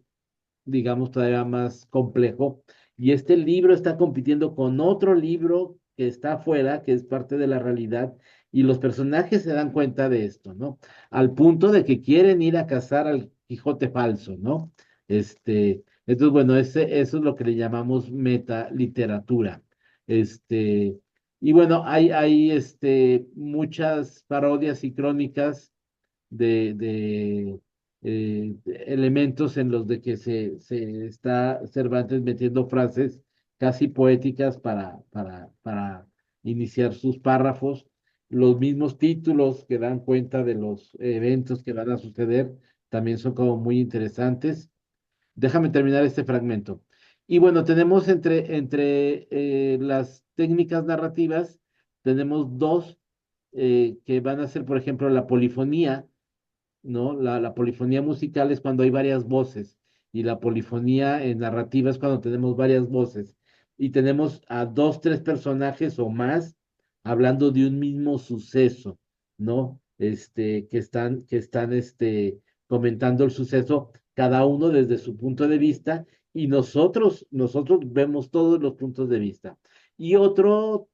digamos, todavía más complejo, y este libro está compitiendo con otro libro que está afuera, que es parte de la realidad, y los personajes se dan cuenta de esto, ¿no? Al punto de que quieren ir a cazar al Quijote falso, ¿no? Entonces, bueno, eso es lo que le llamamos metaliteratura. Este, Y bueno, hay muchas parodias y crónicas de elementos en los de que se está Cervantes metiendo frases casi poéticas para iniciar sus párrafos. Los mismos títulos que dan cuenta de los eventos que van a suceder también son como muy interesantes. Déjame terminar este fragmento. Y bueno, tenemos entre las técnicas narrativas, tenemos dos que van a ser, por ejemplo, la polifonía, ¿no? La polifonía musical es cuando hay varias voces y la polifonía narrativa es cuando tenemos varias voces y tenemos a dos, tres personajes o más hablando de un mismo suceso, ¿no? Que están comentando el suceso, cada uno desde su punto de vista y nosotros vemos todos los puntos de vista. Y otra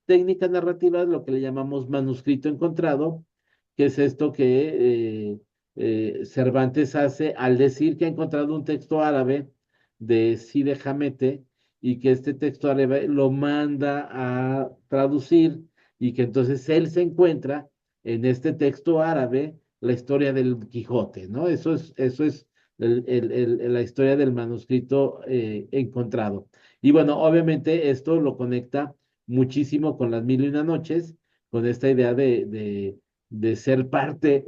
técnica narrativa es lo que le llamamos manuscrito encontrado, que es esto que Cervantes hace al decir que ha encontrado un texto árabe de Cide Hamete y que este texto árabe lo manda a traducir y que entonces él se encuentra en este texto árabe la historia del Quijote, ¿no? Eso es la historia del manuscrito encontrado. Y bueno, obviamente esto lo conecta muchísimo con las mil y una noches, con esta idea de ser parte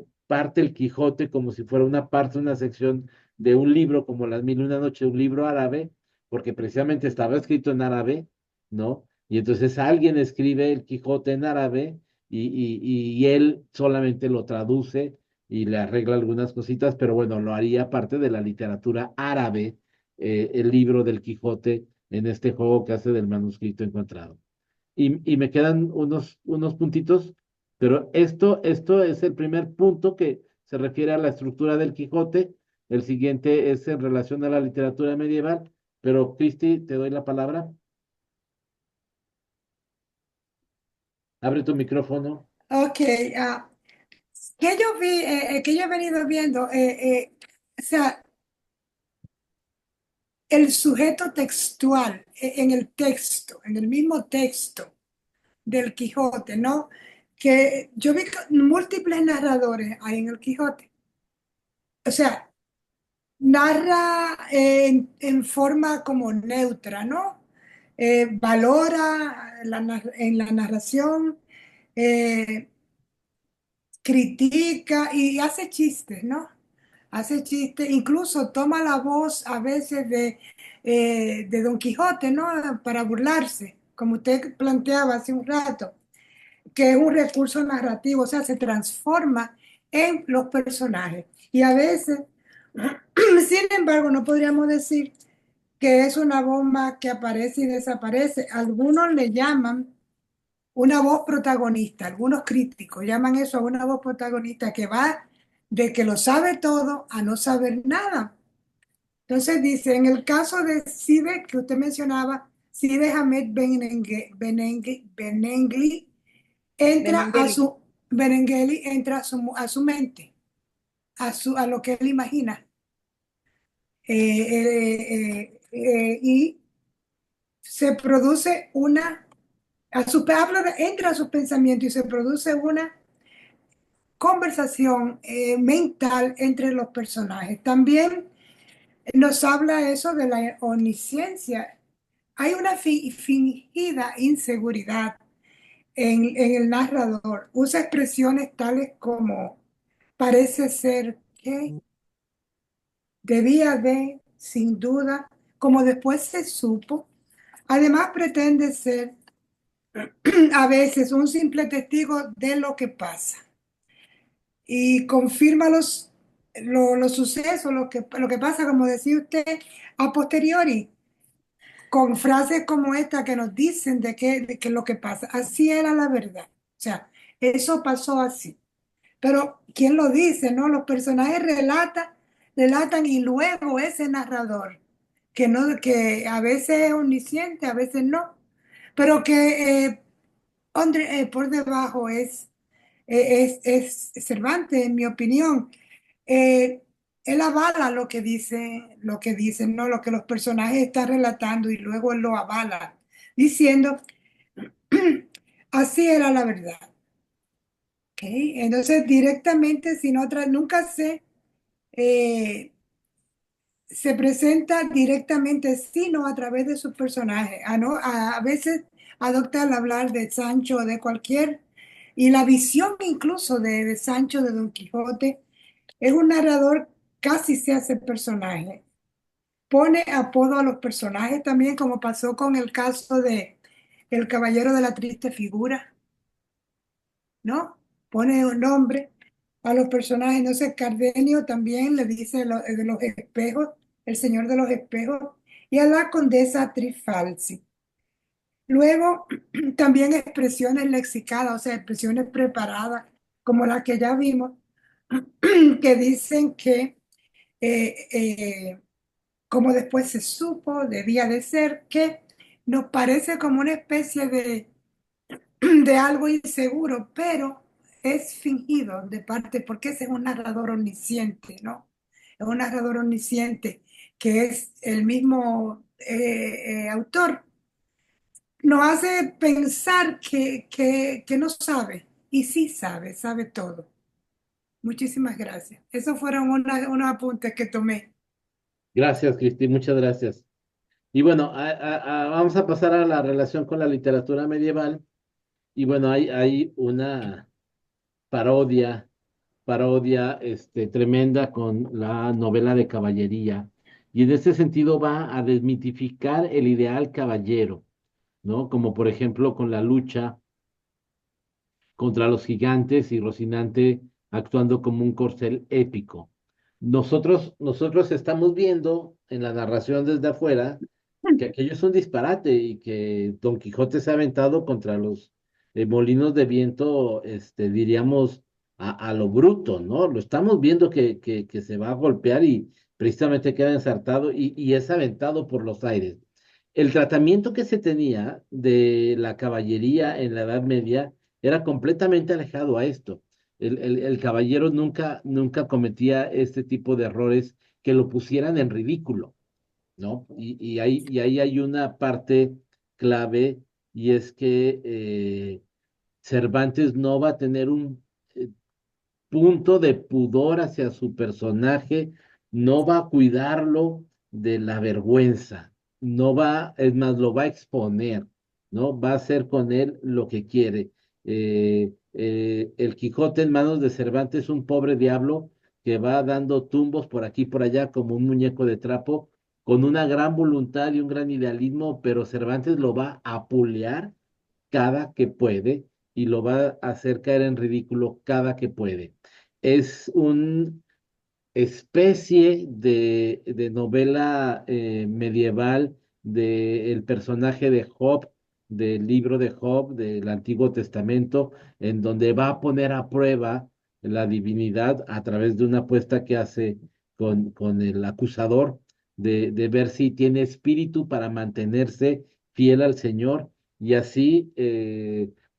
el Quijote como si fuera una parte, una sección de un libro como Las Mil y una Noches, un libro árabe, porque precisamente estaba escrito en árabe, ¿no? Y entonces alguien escribe el Quijote en árabe y él solamente lo traduce y le arregla algunas cositas, pero bueno, lo haría parte de la literatura árabe, el libro del Quijote en este juego que hace del manuscrito encontrado. Y me quedan unos puntitos, pero esto es el primer punto que se refiere a la estructura del Quijote. El siguiente es en relación a la literatura medieval, pero Cristi, te doy la palabra. Abre tu micrófono.
Ok, que yo vi, que yo he venido viendo, o sea, el sujeto textual en el texto, en el mismo texto del Quijote, ¿no? Que yo vi múltiples narradores ahí en el Quijote. O sea, narra en forma como neutra, ¿no? Valora en la narración, eh, critica y hace chistes, ¿no? Hace chistes, incluso toma la voz a veces de Don Quijote, ¿no? Para burlarse, como usted planteaba hace un rato, que es un recurso narrativo, o sea, se transforma en los personajes. Y a veces, sin embargo, no podríamos decir que es una bomba que aparece y desaparece. Algunos le llaman una voz protagonista, algunos críticos llaman eso a una voz protagonista que va de que lo sabe todo a no saber nada. Entonces dice, en el caso de Cide, que usted mencionaba, Cide Hamed Benengeli entra a
Benengeli.
su, Benengeli entra a su mente, a lo que él imagina. Y se produce entra a sus pensamientos y se produce una conversación mental entre los personajes. También nos habla eso de la omnisciencia. Hay una fingida inseguridad en el narrador. Usa expresiones tales como parece ser que, debía de, sin duda, como después se supo. Además pretende ser a veces un simple testigo de lo que pasa y confirma los sucesos, lo que pasa, como decía usted, a posteriori, con frases como esta que nos dicen de qué es lo que pasa. Así era la verdad. O sea, eso pasó así. Pero, ¿quién lo dice? ¿No? Los personajes relatan y luego ese narrador, que, no, que a veces es omnisciente, a veces no, pero que por debajo es Cervantes, en mi opinión. Eh, Él avala lo que dicen, ¿no? Lo que los personajes están relatando y luego él lo avala, diciendo, Así era la verdad. ¿Ok? Entonces, directamente, sin otra, nunca eh, se presenta directamente, sino a través de sus personajes. A veces adopta el hablar de Sancho o de cualquier, y la visión incluso de Sancho, de Don Quijote, es un narrador, casi se hace personaje. Pone apodo a los personajes también, como pasó con el caso de El Caballero de la Triste Figura, ¿no? Pone un nombre a los personajes. Entonces Cardenio también le dice de los espejos, el señor de los espejos, y a la condesa Trifalsi. Luego también expresiones lexicadas, o sea, expresiones preparadas, como las que ya vimos, que dicen que, eh, eh, como después se supo, debía de ser, que nos parece como una especie de algo inseguro, pero es fingido de parte, porque ese es un narrador omnisciente, ¿no? Es un narrador omnisciente que es el mismo autor. Nos hace pensar que no sabe, y sí sabe, sabe todo. Muchísimas gracias. Esos fueron unos apuntes que tomé.
Gracias, Cristi, muchas gracias. Y bueno, vamos a pasar a la relación con la literatura medieval. Y bueno, hay una parodia, tremenda con la novela de caballería. Y en ese sentido va a desmitificar el ideal caballero, ¿no? Como por ejemplo con la lucha contra los gigantes y Rocinante actuando como un corcel épico. Nosotros estamos viendo en la narración desde afuera que aquello es un disparate y que Don Quijote se ha aventado contra los molinos de viento, diríamos, a lo bruto, ¿no? Lo estamos viendo que se va a golpear y precisamente queda ensartado y es aventado por los aires. El tratamiento que se tenía de la caballería en la Edad Media era completamente alejado a esto. El caballero nunca cometía este tipo de errores que lo pusieran en ridículo, ¿no? Y ahí hay una parte clave y es que Cervantes no va a tener un punto de pudor hacia su personaje, no va a cuidarlo de la vergüenza, no va, es más, lo va a exponer, ¿no? Va a hacer con él lo que quiere. El Quijote en manos de Cervantes es un pobre diablo que va dando tumbos por aquí y por allá como un muñeco de trapo, con una gran voluntad y un gran idealismo, pero Cervantes lo va a apulear cada que puede y lo va a hacer caer en ridículo cada que puede. Es una especie de novela medieval del personaje de Job, del libro de Job, del Antiguo Testamento, en donde va a poner a prueba la divinidad a través de una apuesta que hace con el acusador, de ver si tiene espíritu para mantenerse fiel al Señor, y así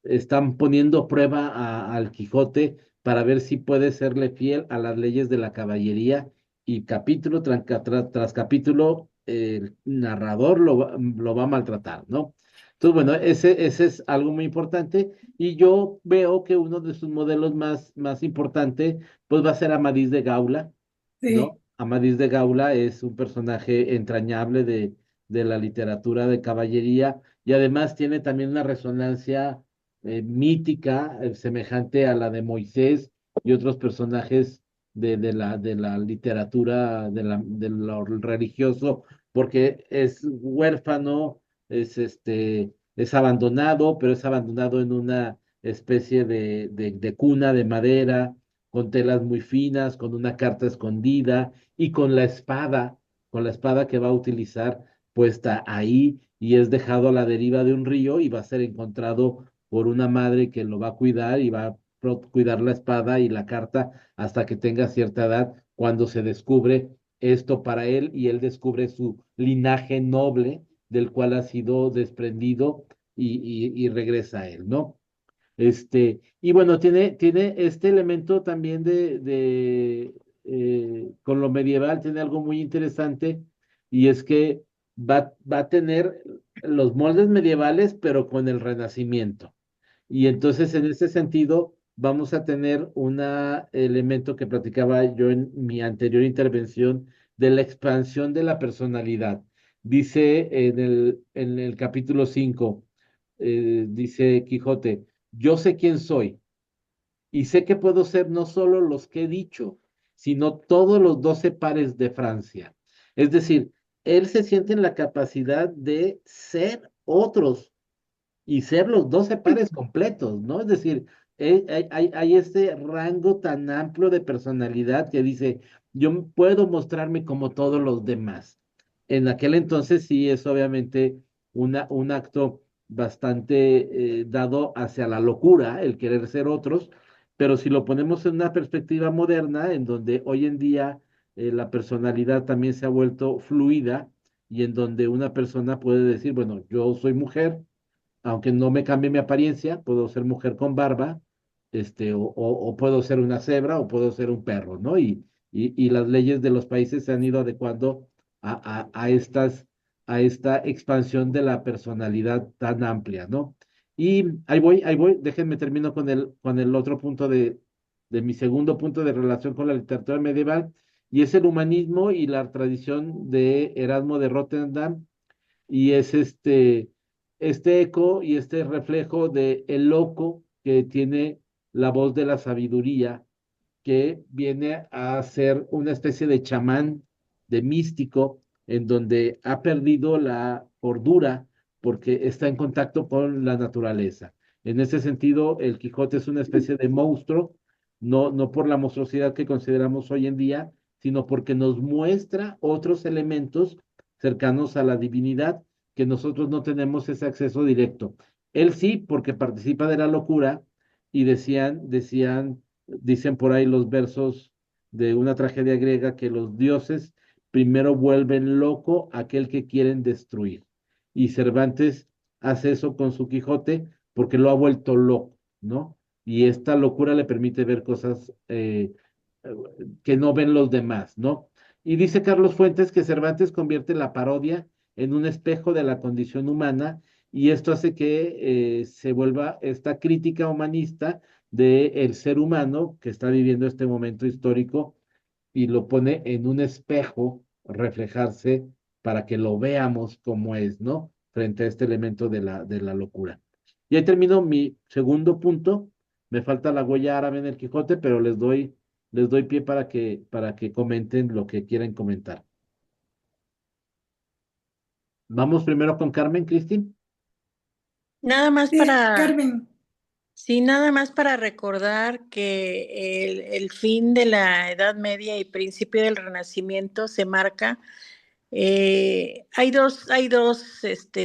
están poniendo prueba al Quijote para ver si puede serle fiel a las leyes de la caballería, y capítulo tras capítulo el narrador lo va a maltratar, ¿no? Entonces, bueno, ese es algo muy importante y yo veo que uno de sus modelos más importante pues va a ser Amadís de Gaula,
Sí,
¿no? Amadís de Gaula es un personaje entrañable de la literatura de caballería y además tiene también una resonancia mítica, semejante a la de Moisés y otros personajes de la literatura, de lo religioso, porque es huérfano, es abandonado, pero es abandonado en una especie de cuna de madera con telas muy finas, con una carta escondida y con la espada que va a utilizar puesta ahí, y es dejado a la deriva de un río y va a ser encontrado por una madre que lo va a cuidar y va a cuidar la espada y la carta hasta que tenga cierta edad, cuando se descubre esto para él y él descubre su linaje noble del cual ha sido desprendido y regresa a él, ¿no? Y bueno, tiene este elemento también con lo medieval, tiene algo muy interesante, y es que va a tener los moldes medievales, pero con el Renacimiento. Y entonces, en ese sentido, vamos a tener un elemento que platicaba yo en mi anterior intervención de la expansión de la personalidad. Dice en el capítulo 5, dice Quijote, yo sé quién soy y sé que puedo ser no solo los que he dicho, sino todos los 12 pares de Francia. Es decir, él se siente en la capacidad de ser otros y ser los 12 pares completos, ¿no? Es decir, hay este rango tan amplio de personalidad que dice, yo puedo mostrarme como todos los demás. En aquel entonces sí es obviamente un acto bastante dado hacia la locura, el querer ser otros, pero si lo ponemos en una perspectiva moderna, en donde hoy en día la personalidad también se ha vuelto fluida y en donde una persona puede decir, bueno, yo soy mujer, aunque no me cambie mi apariencia, puedo ser mujer con barba, o puedo ser una cebra o puedo ser un perro, ¿no? Y las leyes de los países se han ido adecuando a esta expansión de la personalidad tan amplia, ¿no? Y ahí voy, déjenme termino con el otro punto de mi segundo punto de relación con la literatura medieval, y es el humanismo y la tradición de Erasmo de Rotterdam, y es este eco y este reflejo de el loco que tiene la voz de la sabiduría, que viene a ser una especie de chamán, de místico, en donde ha perdido la cordura porque está en contacto con la naturaleza. En ese sentido, el Quijote es una especie de monstruo, no por la monstruosidad que consideramos hoy en día, sino porque nos muestra otros elementos cercanos a la divinidad que nosotros no tenemos ese acceso directo. Él sí, porque participa de la locura y dicen por ahí los versos de una tragedia griega que los dioses primero vuelven loco a aquel que quieren destruir. Y Cervantes hace eso con su Quijote porque lo ha vuelto loco, ¿no? Y esta locura le permite ver cosas que no ven los demás, ¿no? Y dice Carlos Fuentes que Cervantes convierte la parodia en un espejo de la condición humana, y esto hace que se vuelva esta crítica humanista del ser humano que está viviendo este momento histórico, y lo pone en un espejo reflejarse para que lo veamos como es, ¿no? Frente a este elemento de la locura. Y ahí termino mi segundo punto. Me falta la huella árabe en el Quijote, pero les doy pie para que comenten lo que quieran comentar. Vamos primero con Carmen, Cristín.
Nada más
Carmen.
Sí, nada más para recordar que el fin de la Edad Media y principio del Renacimiento se marca. Hay dos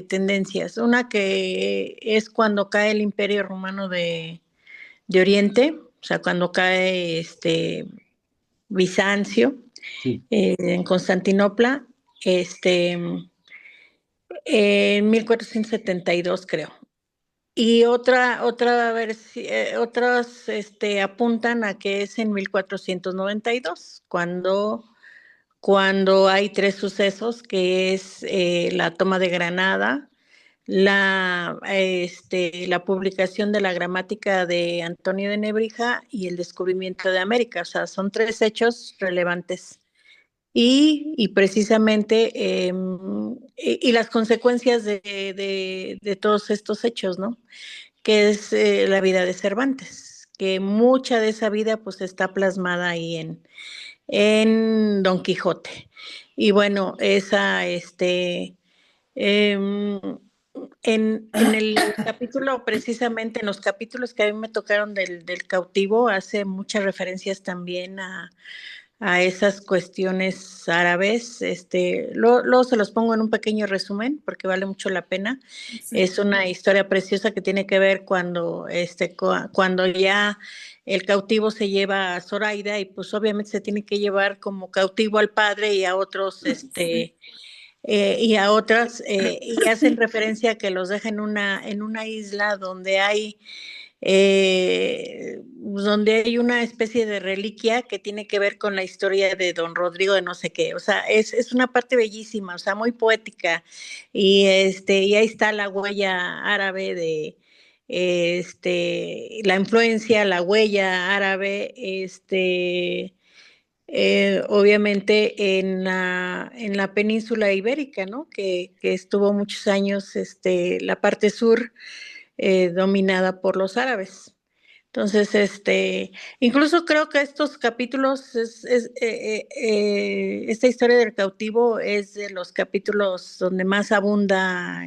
tendencias. Una que es cuando cae el Imperio Romano de Oriente, o sea, cuando cae Bizancio
Sí,
en Constantinopla, en 1472 creo. Y otras apuntan a que es en 1492, cuando hay tres sucesos, que es la toma de Granada, la publicación de la gramática de Antonio de Nebrija y el descubrimiento de América. O sea, son tres hechos relevantes. Y precisamente, y las consecuencias de todos estos hechos, ¿no? Que es la vida de Cervantes, que mucha de esa vida pues está plasmada ahí en Don Quijote. Y bueno, em, en el capítulo, precisamente en los capítulos que a mí me tocaron del cautivo, hace muchas referencias también a esas cuestiones árabes. Luego se los pongo en un pequeño resumen porque vale mucho la pena.
Sí.
Es una historia preciosa que tiene que ver cuando ya el cautivo se lleva a Zoraida, y pues obviamente se tiene que llevar como cautivo al padre y a otros, y a otras, y hacen referencia a que los deja en una isla donde hay una especie de reliquia que tiene que ver con la historia de Don Rodrigo de no sé qué. O sea, es una parte bellísima, o sea, muy poética. Y ahí está la huella árabe la influencia, la huella árabe, obviamente en la península ibérica, ¿no? Que estuvo muchos años la parte sur dominada por los árabes. Entonces, incluso creo que estos capítulos, esta historia del cautivo es de los capítulos donde más abunda,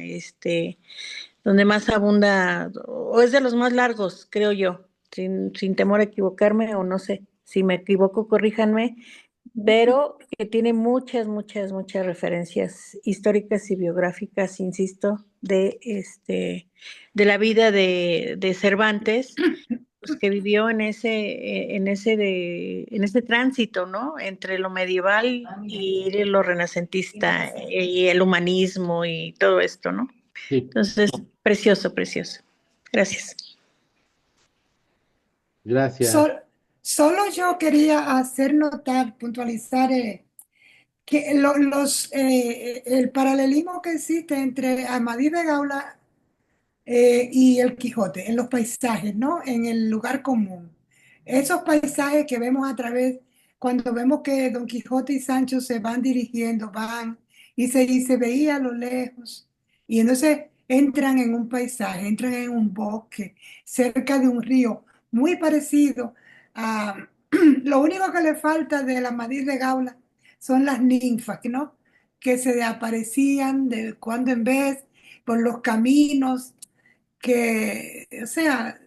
o es de los más largos, creo yo, sin temor a equivocarme, o no sé, si me equivoco, corríjanme, pero que tiene muchas, muchas, muchas referencias históricas y biográficas, insisto, de la vida de Cervantes, pues que vivió en ese tránsito, ¿no? Entre lo medieval y lo renacentista y el humanismo y todo esto, ¿no?
Sí,
Entonces, precioso, precioso. Gracias.
gracias.
Solo yo quería hacer notar, puntualizar que el paralelismo que existe entre Amadís de Gaula y el Quijote en los paisajes, ¿no? En el lugar común. Esos paisajes que vemos cuando vemos que Don Quijote y Sancho se van dirigiendo, y se veía a lo lejos. Y entonces entran en un paisaje, entran en un bosque, cerca de un río, muy parecido a... Lo único que le falta de la Madrid de Gaula son las ninfas, ¿no? Que se aparecían de cuando en vez por los caminos o sea,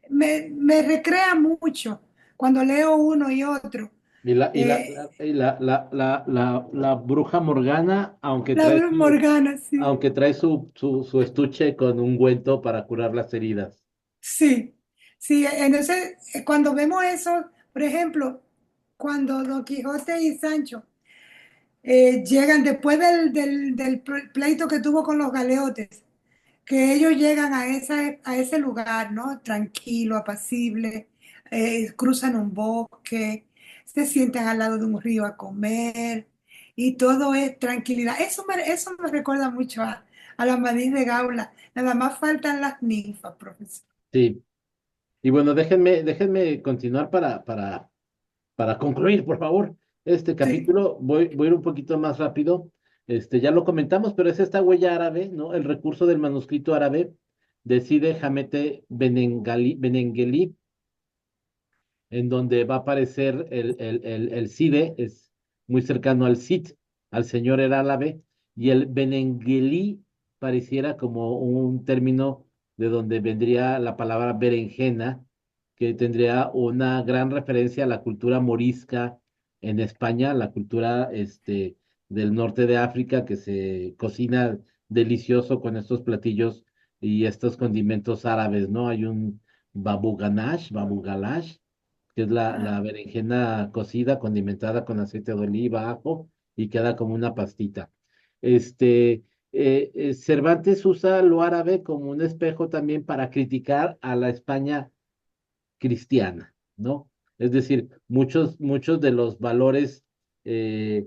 me recrea mucho cuando leo uno y otro.
Y
Eh,
la bruja Morgana,
la Bruja Morgana, sí,
aunque trae su estuche con ungüento para curar las heridas.
sí, sí. Entonces, cuando vemos eso, por ejemplo, cuando Don Quijote y Sancho llegan después del pleito que tuvo con los galeotes, que ellos llegan a ese lugar, ¿no? Tranquilo, apacible, cruzan un bosque, se sientan al lado de un río a comer y todo es tranquilidad. Eso me recuerda mucho a la Madrid de Gaula. Nada más faltan las ninfas, profesor.
Sí. Y bueno, déjenme continuar para concluir, por favor, este
Sí.
capítulo. Voy a ir un poquito más rápido. Ya lo comentamos, pero es esta huella árabe, ¿no? El recurso del manuscrito árabe decide Hamete Benengeli, en donde va a aparecer el Side, es muy cercano al Cid, al señor el árabe, y el Benengeli pareciera como un término de donde vendría la palabra berenjena, que tendría una gran referencia a la cultura morisca en España, la cultura del norte de África, que se cocina delicioso con estos platillos y estos condimentos árabes, ¿no? Hay un babu ganache, que es la berenjena cocida, condimentada con aceite de oliva, ajo, y queda como una pastita. Cervantes usa lo árabe como un espejo también para criticar a la España cristiana, ¿no? Es decir, muchos de los valores eh,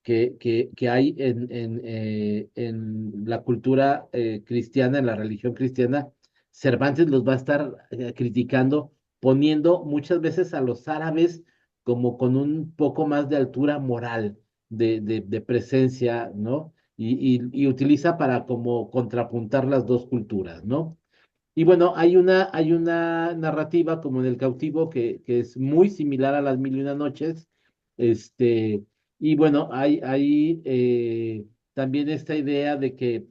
que hay en la cultura cristiana, en la religión cristiana, Cervantes los va a estar criticando, poniendo muchas veces a los árabes como con un poco más de altura moral, de presencia, ¿no? Y utiliza para como contrapuntar las dos culturas, ¿no? Y bueno, hay una narrativa como en El Cautivo que es muy similar a Las Mil y Una Noches. Este, y bueno, hay también esta idea de que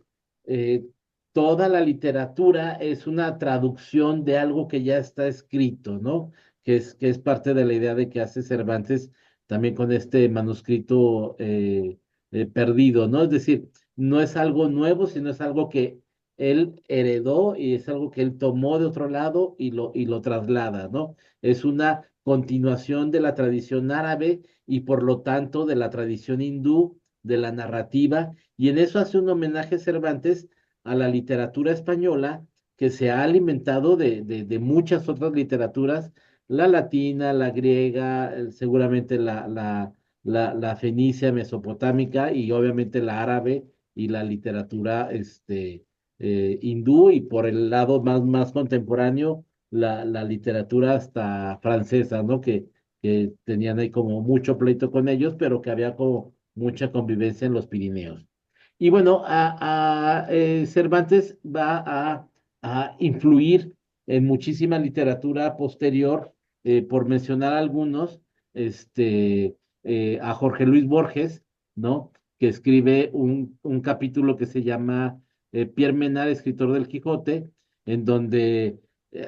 eh, toda la literatura es una traducción de algo que ya está escrito, ¿no? Que es parte de la idea de que hace Cervantes también con este manuscrito perdido, ¿no? Es decir, no es algo nuevo, sino es algo que él heredó y es algo que él tomó de otro lado y lo traslada, ¿no? Es una continuación de la tradición árabe y por lo tanto de la tradición hindú, de la narrativa, y en eso hace un homenaje Cervantes a la literatura española que se ha alimentado de muchas otras literaturas, la latina, la griega, seguramente la fenicia mesopotámica y obviamente la árabe y la literatura hindú y por el lado más contemporáneo, la literatura hasta francesa, ¿no? Que tenían ahí como mucho pleito con ellos, pero que había como mucha convivencia en los Pirineos. Y bueno, Cervantes va a influir en muchísima literatura posterior, por mencionar algunos, a Jorge Luis Borges, ¿no? Que escribe un capítulo que se llama Pierre Menard, escritor del Quijote, en donde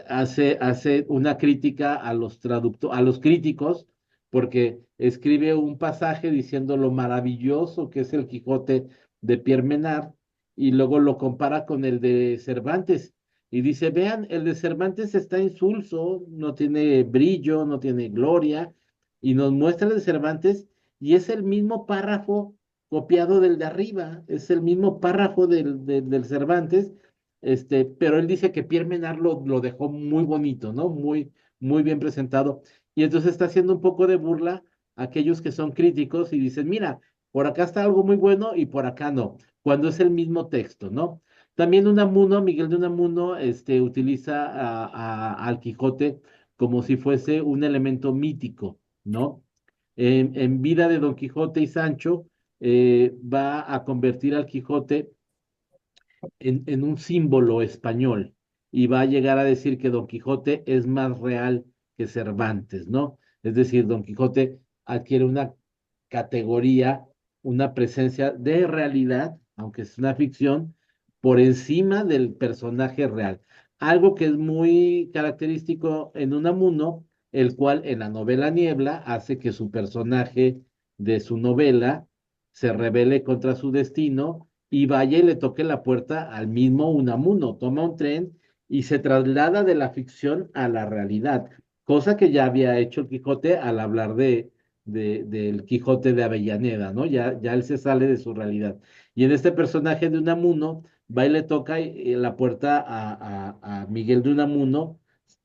hace una crítica a los críticos, porque escribe un pasaje diciendo lo maravilloso que es el Quijote de Pierre Menard, y luego lo compara con el de Cervantes. Y dice, vean, el de Cervantes está insulso, no tiene brillo, no tiene gloria, y nos muestra el de Cervantes, y es el mismo párrafo copiado del de arriba, es el mismo párrafo del Cervantes, pero él dice que Pierre Menard lo dejó muy bonito, ¿no? Muy bien presentado. Y entonces está haciendo un poco de burla a aquellos que son críticos y dicen, mira, por acá está algo muy bueno y por acá no, cuando es el mismo texto, ¿no? También Unamuno, Miguel de Unamuno, utiliza al Quijote como si fuese un elemento mítico, ¿no? En vida de Don Quijote y Sancho, va a convertir al Quijote en un símbolo español y va a llegar a decir que Don Quijote es más real que Cervantes, ¿no? Es decir, Don Quijote adquiere una categoría, una presencia de realidad, aunque es una ficción, por encima del personaje real. Algo que es muy característico en Unamuno, el cual en la novela Niebla hace que su personaje de su novela se rebele contra su destino y vaya y le toque la puerta al mismo Unamuno, toma un tren y se traslada de la ficción a la realidad, cosa que ya había hecho el Quijote al hablar del Quijote de Avellaneda, ¿no? Ya él se sale de su realidad. Y en este personaje de Unamuno, va y le toca la puerta a Miguel de Unamuno,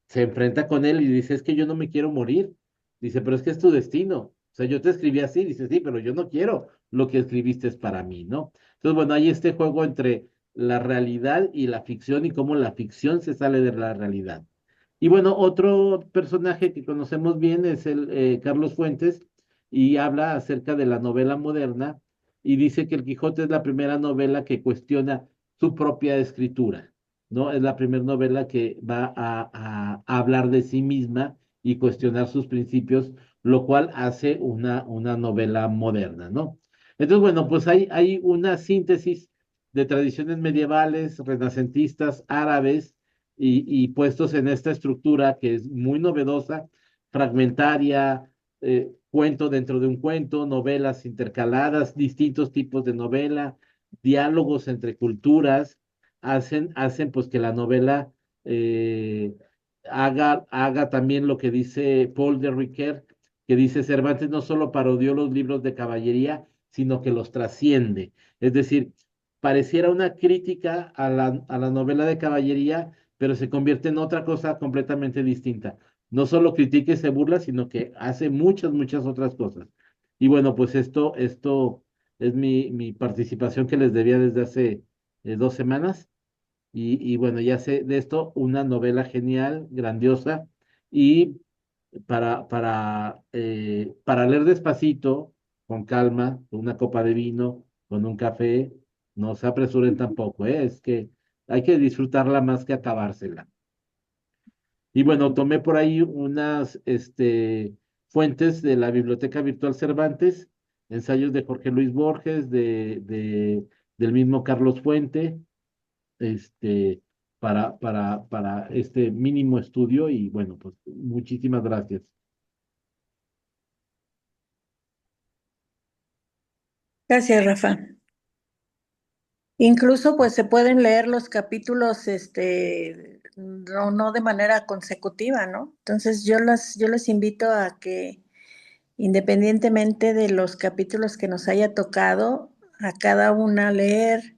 se enfrenta con él y dice, es que yo no me quiero morir. Dice, pero es que es tu destino. O sea, yo te escribí así, dice, sí, pero yo no quiero lo que escribiste es para mí, ¿no? Entonces, bueno, hay este juego entre la realidad y la ficción y cómo la ficción se sale de la realidad. Y bueno, otro personaje que conocemos bien es el Carlos Fuentes y habla acerca de la novela moderna y dice que el Quijote es la primera novela que cuestiona su propia escritura, ¿no? Es la primera novela que va a hablar de sí misma y cuestionar sus principios, lo cual hace una novela moderna, ¿no? Entonces, bueno, pues hay una síntesis de tradiciones medievales, renacentistas, árabes, y puestos en esta estructura que es muy novedosa, fragmentaria, cuento dentro de un cuento, novelas intercaladas, distintos tipos de novela, diálogos entre culturas, hacen pues que la novela haga también lo que dice Paul de Ricoeur, que dice Cervantes no solo parodió los libros de caballería, sino que los trasciende. Es decir, pareciera una crítica a la novela de caballería, pero se convierte en otra cosa completamente distinta. No solo critica y se burla, sino que hace muchas otras cosas. Y bueno, pues esto es mi participación que les debía desde hace 2 semanas. Y bueno, ya sé de esto una novela genial, grandiosa, y para leer despacito, con calma, con una copa de vino, con un café, no se apresuren tampoco, ¿eh? Es que hay que disfrutarla más que acabársela. Y bueno, tomé por ahí unas fuentes de la Biblioteca Virtual Cervantes, ensayos de Jorge Luis Borges, del mismo Carlos Fuente, este, para este mínimo estudio y bueno, pues muchísimas gracias.
Gracias, Rafa. Incluso pues se pueden leer los capítulos no de manera consecutiva, ¿no? Entonces yo les invito a que independientemente de los capítulos que nos haya tocado, a cada una leer,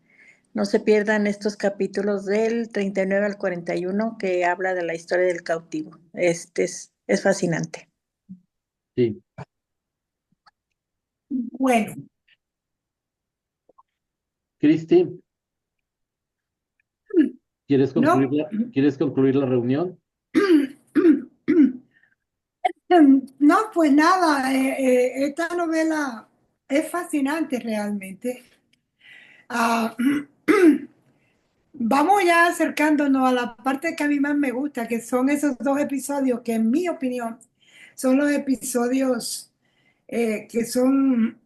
no se pierdan estos capítulos del 39 al 41 que habla de la historia del cautivo. Es fascinante.
Sí,
Bueno,
Cristi,
No,
¿Quieres concluir la reunión?
no, pues nada, esta novela es fascinante realmente. Ah, vamos ya acercándonos a la parte que a mí más me gusta, que son esos dos episodios que en mi opinión son los episodios que son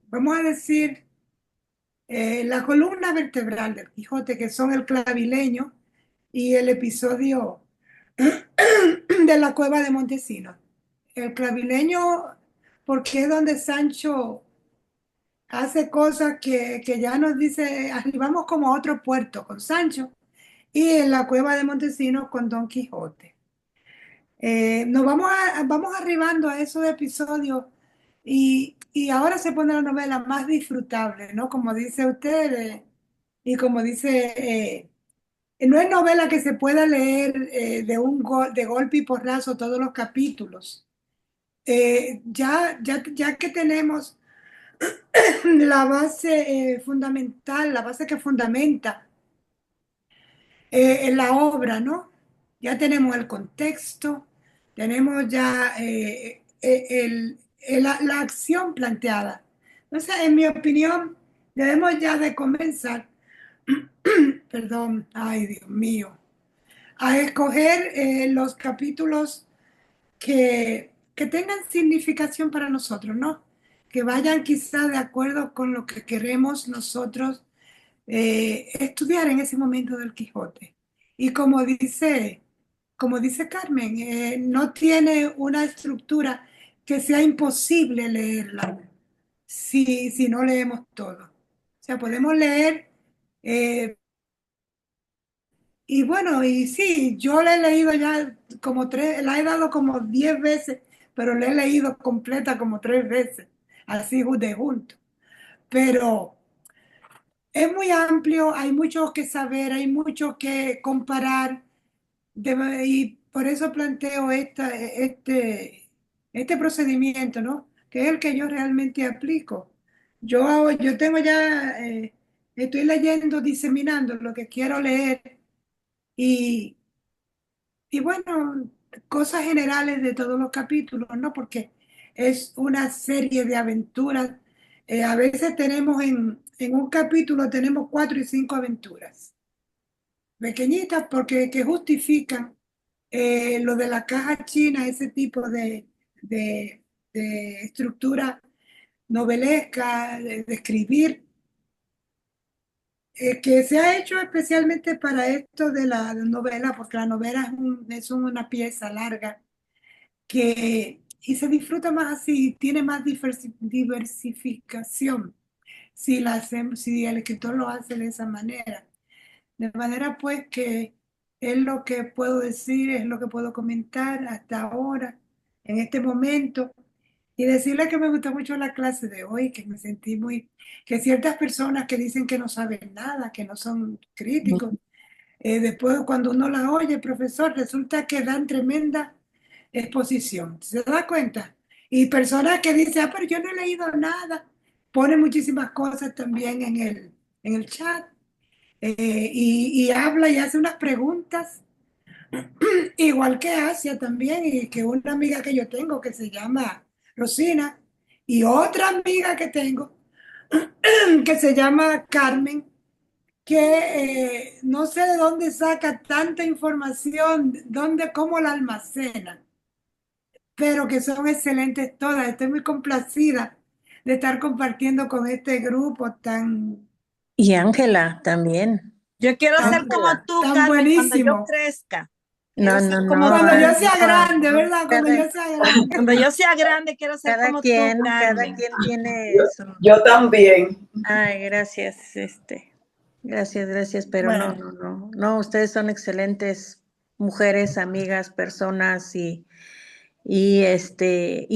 vamos a decir, la columna vertebral del Quijote, que son el clavileño y el episodio de la cueva de Montesinos. El clavileño, porque es donde Sancho hace cosas que ya nos dice, arribamos como a otro puerto con Sancho, y en la cueva de Montesinos con Don Quijote. Nos vamos arribando a esos episodios y ahora se pone la novela más disfrutable, ¿no? Como dice usted, y como dice, no es novela que se pueda leer de golpe y porrazo todos los capítulos. Ya que tenemos la base fundamental, la base que fundamenta en la obra, ¿no? Ya tenemos el contexto, tenemos ya la acción planteada. Entonces, en mi opinión, debemos ya de comenzar, perdón, ay Dios mío, a escoger los capítulos que tengan significación para nosotros, ¿no? Que vayan quizá de acuerdo con lo que queremos nosotros estudiar en ese momento del Quijote. Y como dice Carmen, no tiene una estructura que sea imposible leerla si no leemos todo. O sea, podemos leer, y bueno, y sí, yo la he leído ya como la he dado como 10 veces, pero la he leído completa como 3 veces, así de junto. Pero es muy amplio, hay mucho que saber, hay mucho que comparar, y por eso planteo este procedimiento, ¿no? Que es el que yo realmente aplico. Yo tengo ya, estoy leyendo, diseminando lo que quiero leer y, y bueno, cosas generales de todos los capítulos, ¿no? Porque es una serie de aventuras. A veces tenemos en un capítulo tenemos 4 y 5 aventuras pequeñitas porque que justifican lo de la caja china, ese tipo de estructura novelesca, de escribir, que se ha hecho especialmente para esto de la novela, porque la novela es una pieza larga y se disfruta más así, tiene más diversificación si el escritor lo hace de esa manera. De manera pues que es lo que puedo decir, es lo que puedo comentar hasta ahora, en este momento, y decirle que me gustó mucho la clase de hoy, que me sentí que ciertas personas que dicen que no saben nada, que no son críticos, después cuando uno la oye, profesor, resulta que dan tremenda exposición, ¿se da cuenta? Y personas que dicen, pero yo no he leído nada, ponen muchísimas cosas también en el chat. Y habla y hace unas preguntas, igual que Asia también, y que una amiga que yo tengo que se llama Rosina, y otra amiga que tengo que se llama Carmen, que no sé de dónde saca tanta información, cómo la almacena, pero que son excelentes todas. Estoy muy complacida de estar compartiendo con este grupo
Y Ángela también.
Yo quiero
tan,
ser como tú,
tan
Carmen, cuando yo
buenísimo.
crezca.
No,
Quiero
no,
ser
no.
como
Cuando yo
tú.
sea grande, ¿verdad? Cuando
Cada,
yo sea grande.
Cuando yo sea grande, quiero ser como tú,
cada
Carmen.
quien tiene su...
Yo también.
Ay, gracias, gracias, pero
Bueno.
no, ustedes son excelentes mujeres, amigas, personas y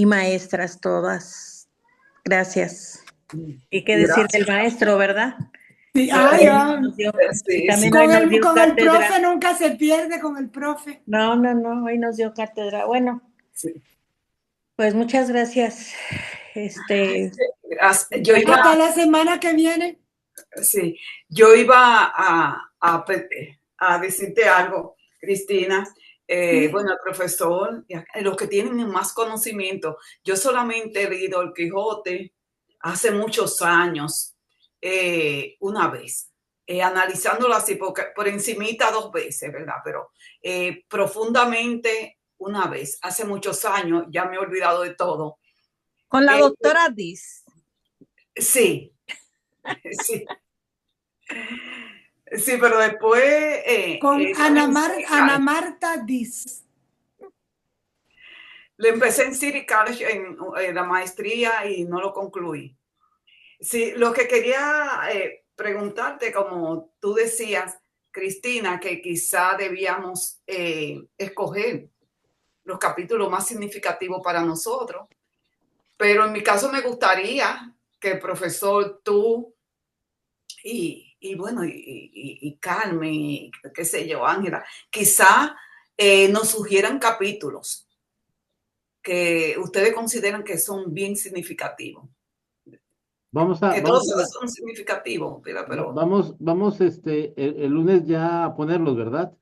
maestras todas. Gracias. Y qué decir del maestro, ¿verdad?
Sí,
También
ay,
nos dio,
Sí,
también
sí.
hoy nos dio
con el
cátedra.
profe nunca se pierde, con el profe.
No, hoy nos dio cátedra. Bueno,
Sí.
pues muchas gracias.
Yo iba,
Hasta la semana que viene.
sí, yo iba a decirte algo, Cristina. Bueno, el profesor, los que tienen más conocimiento, yo solamente he leído El Quijote hace muchos años, una vez, analizándolo así por encimita 2 veces, ¿verdad? Pero profundamente una vez, hace muchos años, ya me he olvidado de todo.
Con la doctora Diz.
Sí, sí. Sí, pero después...
Con Ana Marta Diz.
Le empecé en City College en la maestría y no lo concluí. Sí, lo que quería preguntarte, como tú decías, Cristina, que quizá debíamos escoger los capítulos más significativos para nosotros, pero en mi caso me gustaría que el profesor, tú y bueno, y Carmen, y qué sé yo, Ángela, quizá nos sugieran capítulos que ustedes consideran que son bien significativos. Que todos son significativos, pero...
Vamos el lunes ya a ponerlos, ¿verdad?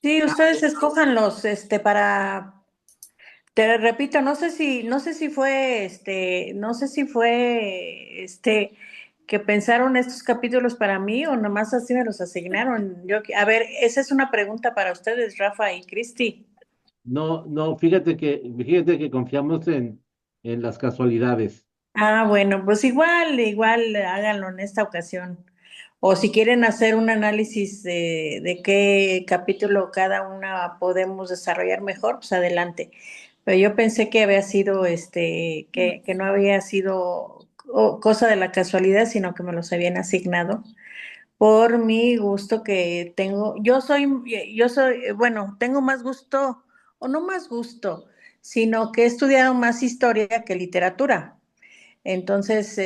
Sí, ustedes escójanlos, para, te repito, no sé si fue, que pensaron estos capítulos para mí o nomás así me los asignaron. A ver, esa es una pregunta para ustedes, Rafa y Cristi.
No, fíjate que confiamos en las casualidades.
Ah, bueno, pues igual háganlo en esta ocasión. O si quieren hacer un análisis de qué capítulo cada una podemos desarrollar mejor, pues adelante. Pero yo pensé que había sido, que no había sido cosa de la casualidad, sino que me los habían asignado por mi gusto que tengo. Bueno, tengo más gusto, o no más gusto, sino que he estudiado más historia que literatura. Entonces,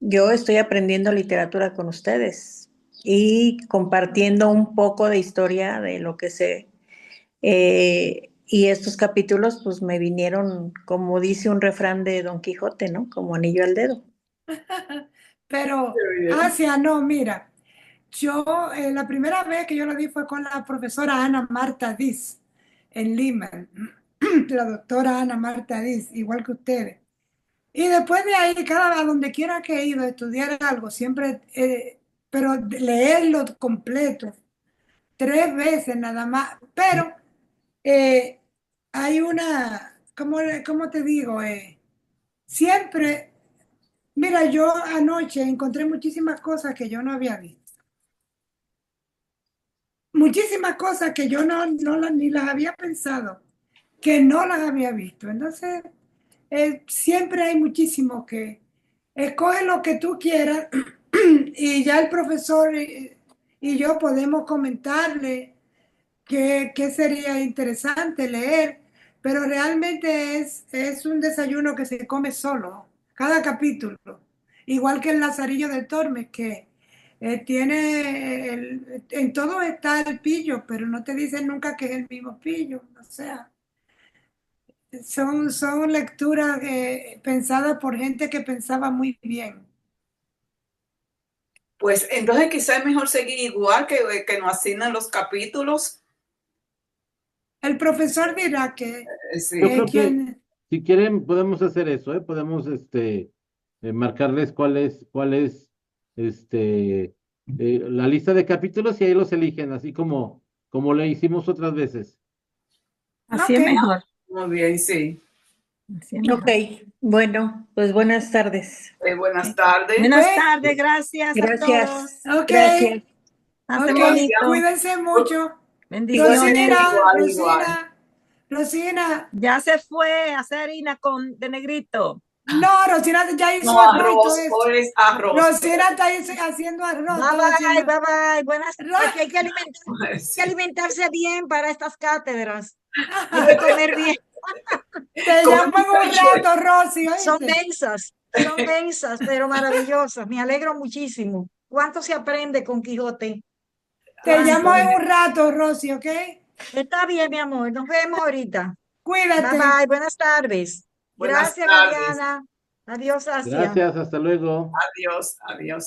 yo estoy aprendiendo literatura con ustedes y compartiendo un poco de historia de lo que sé. Y estos capítulos, pues me vinieron, como dice un refrán de Don Quijote, ¿no? Como anillo al dedo.
Pero, Asia, no, mira, yo la primera vez que yo lo vi fue con la profesora Ana Marta Diz en Lima, la doctora Ana Marta Diz, igual que ustedes. Y después de ahí, a donde quiera que he ido a estudiar algo, siempre, pero leerlo completo, 3 veces nada más, pero eh, hay ¿cómo te digo? Siempre, mira, yo anoche encontré muchísimas cosas que yo no había visto. Muchísimas cosas que yo ni las había pensado, que no las había visto. Entonces, siempre hay muchísimo que escoge lo que tú quieras y ya el profesor y yo podemos comentarle qué sería interesante leer, pero realmente es un desayuno que se come solo, cada capítulo, igual que el Lazarillo de Tormes, que en todo está el pillo, pero no te dicen nunca que es el mismo pillo, o sea, son lecturas pensadas por gente que pensaba muy bien.
Pues entonces quizá es mejor seguir igual que nos asignan los capítulos.
El profesor dirá que
Yo creo que
quien...
si quieren podemos hacer eso, ¿eh? Podemos marcarles cuál es la lista de capítulos y ahí los eligen, así como le hicimos otras veces.
Así es mejor.
Muy bien, sí.
Así es mejor.
Ok, bueno, pues buenas tardes.
Buenas tardes.
Buenas tardes, gracias a todos.
Ok,
Gracias.
Hasta
ok,
bonito.
Cuídense mucho.
Bendiciones.
Rosina.
Ya se fue a hacer harina de negrito.
No, Rosina ya hizo
arroz. Hoy es arroz.
Rosina está haciendo arroz.
Bye. Buenas tardes. Hay que alimentarse bien para estas cátedras. Hay que comer bien.
Te llamo en un rato, Rosy.
Son densas, pero maravillosas. Me alegro muchísimo. ¿Cuánto se aprende con Quijote?
Te llamo en un rato, Rosy, ¿ok?
Está bien, mi amor. Nos vemos ahorita.
Cuídate.
Bye. Buenas tardes.
Buenas
Gracias,
tardes.
Mariana. Adiós, Asia.
Gracias, hasta luego.
Adiós, adiós.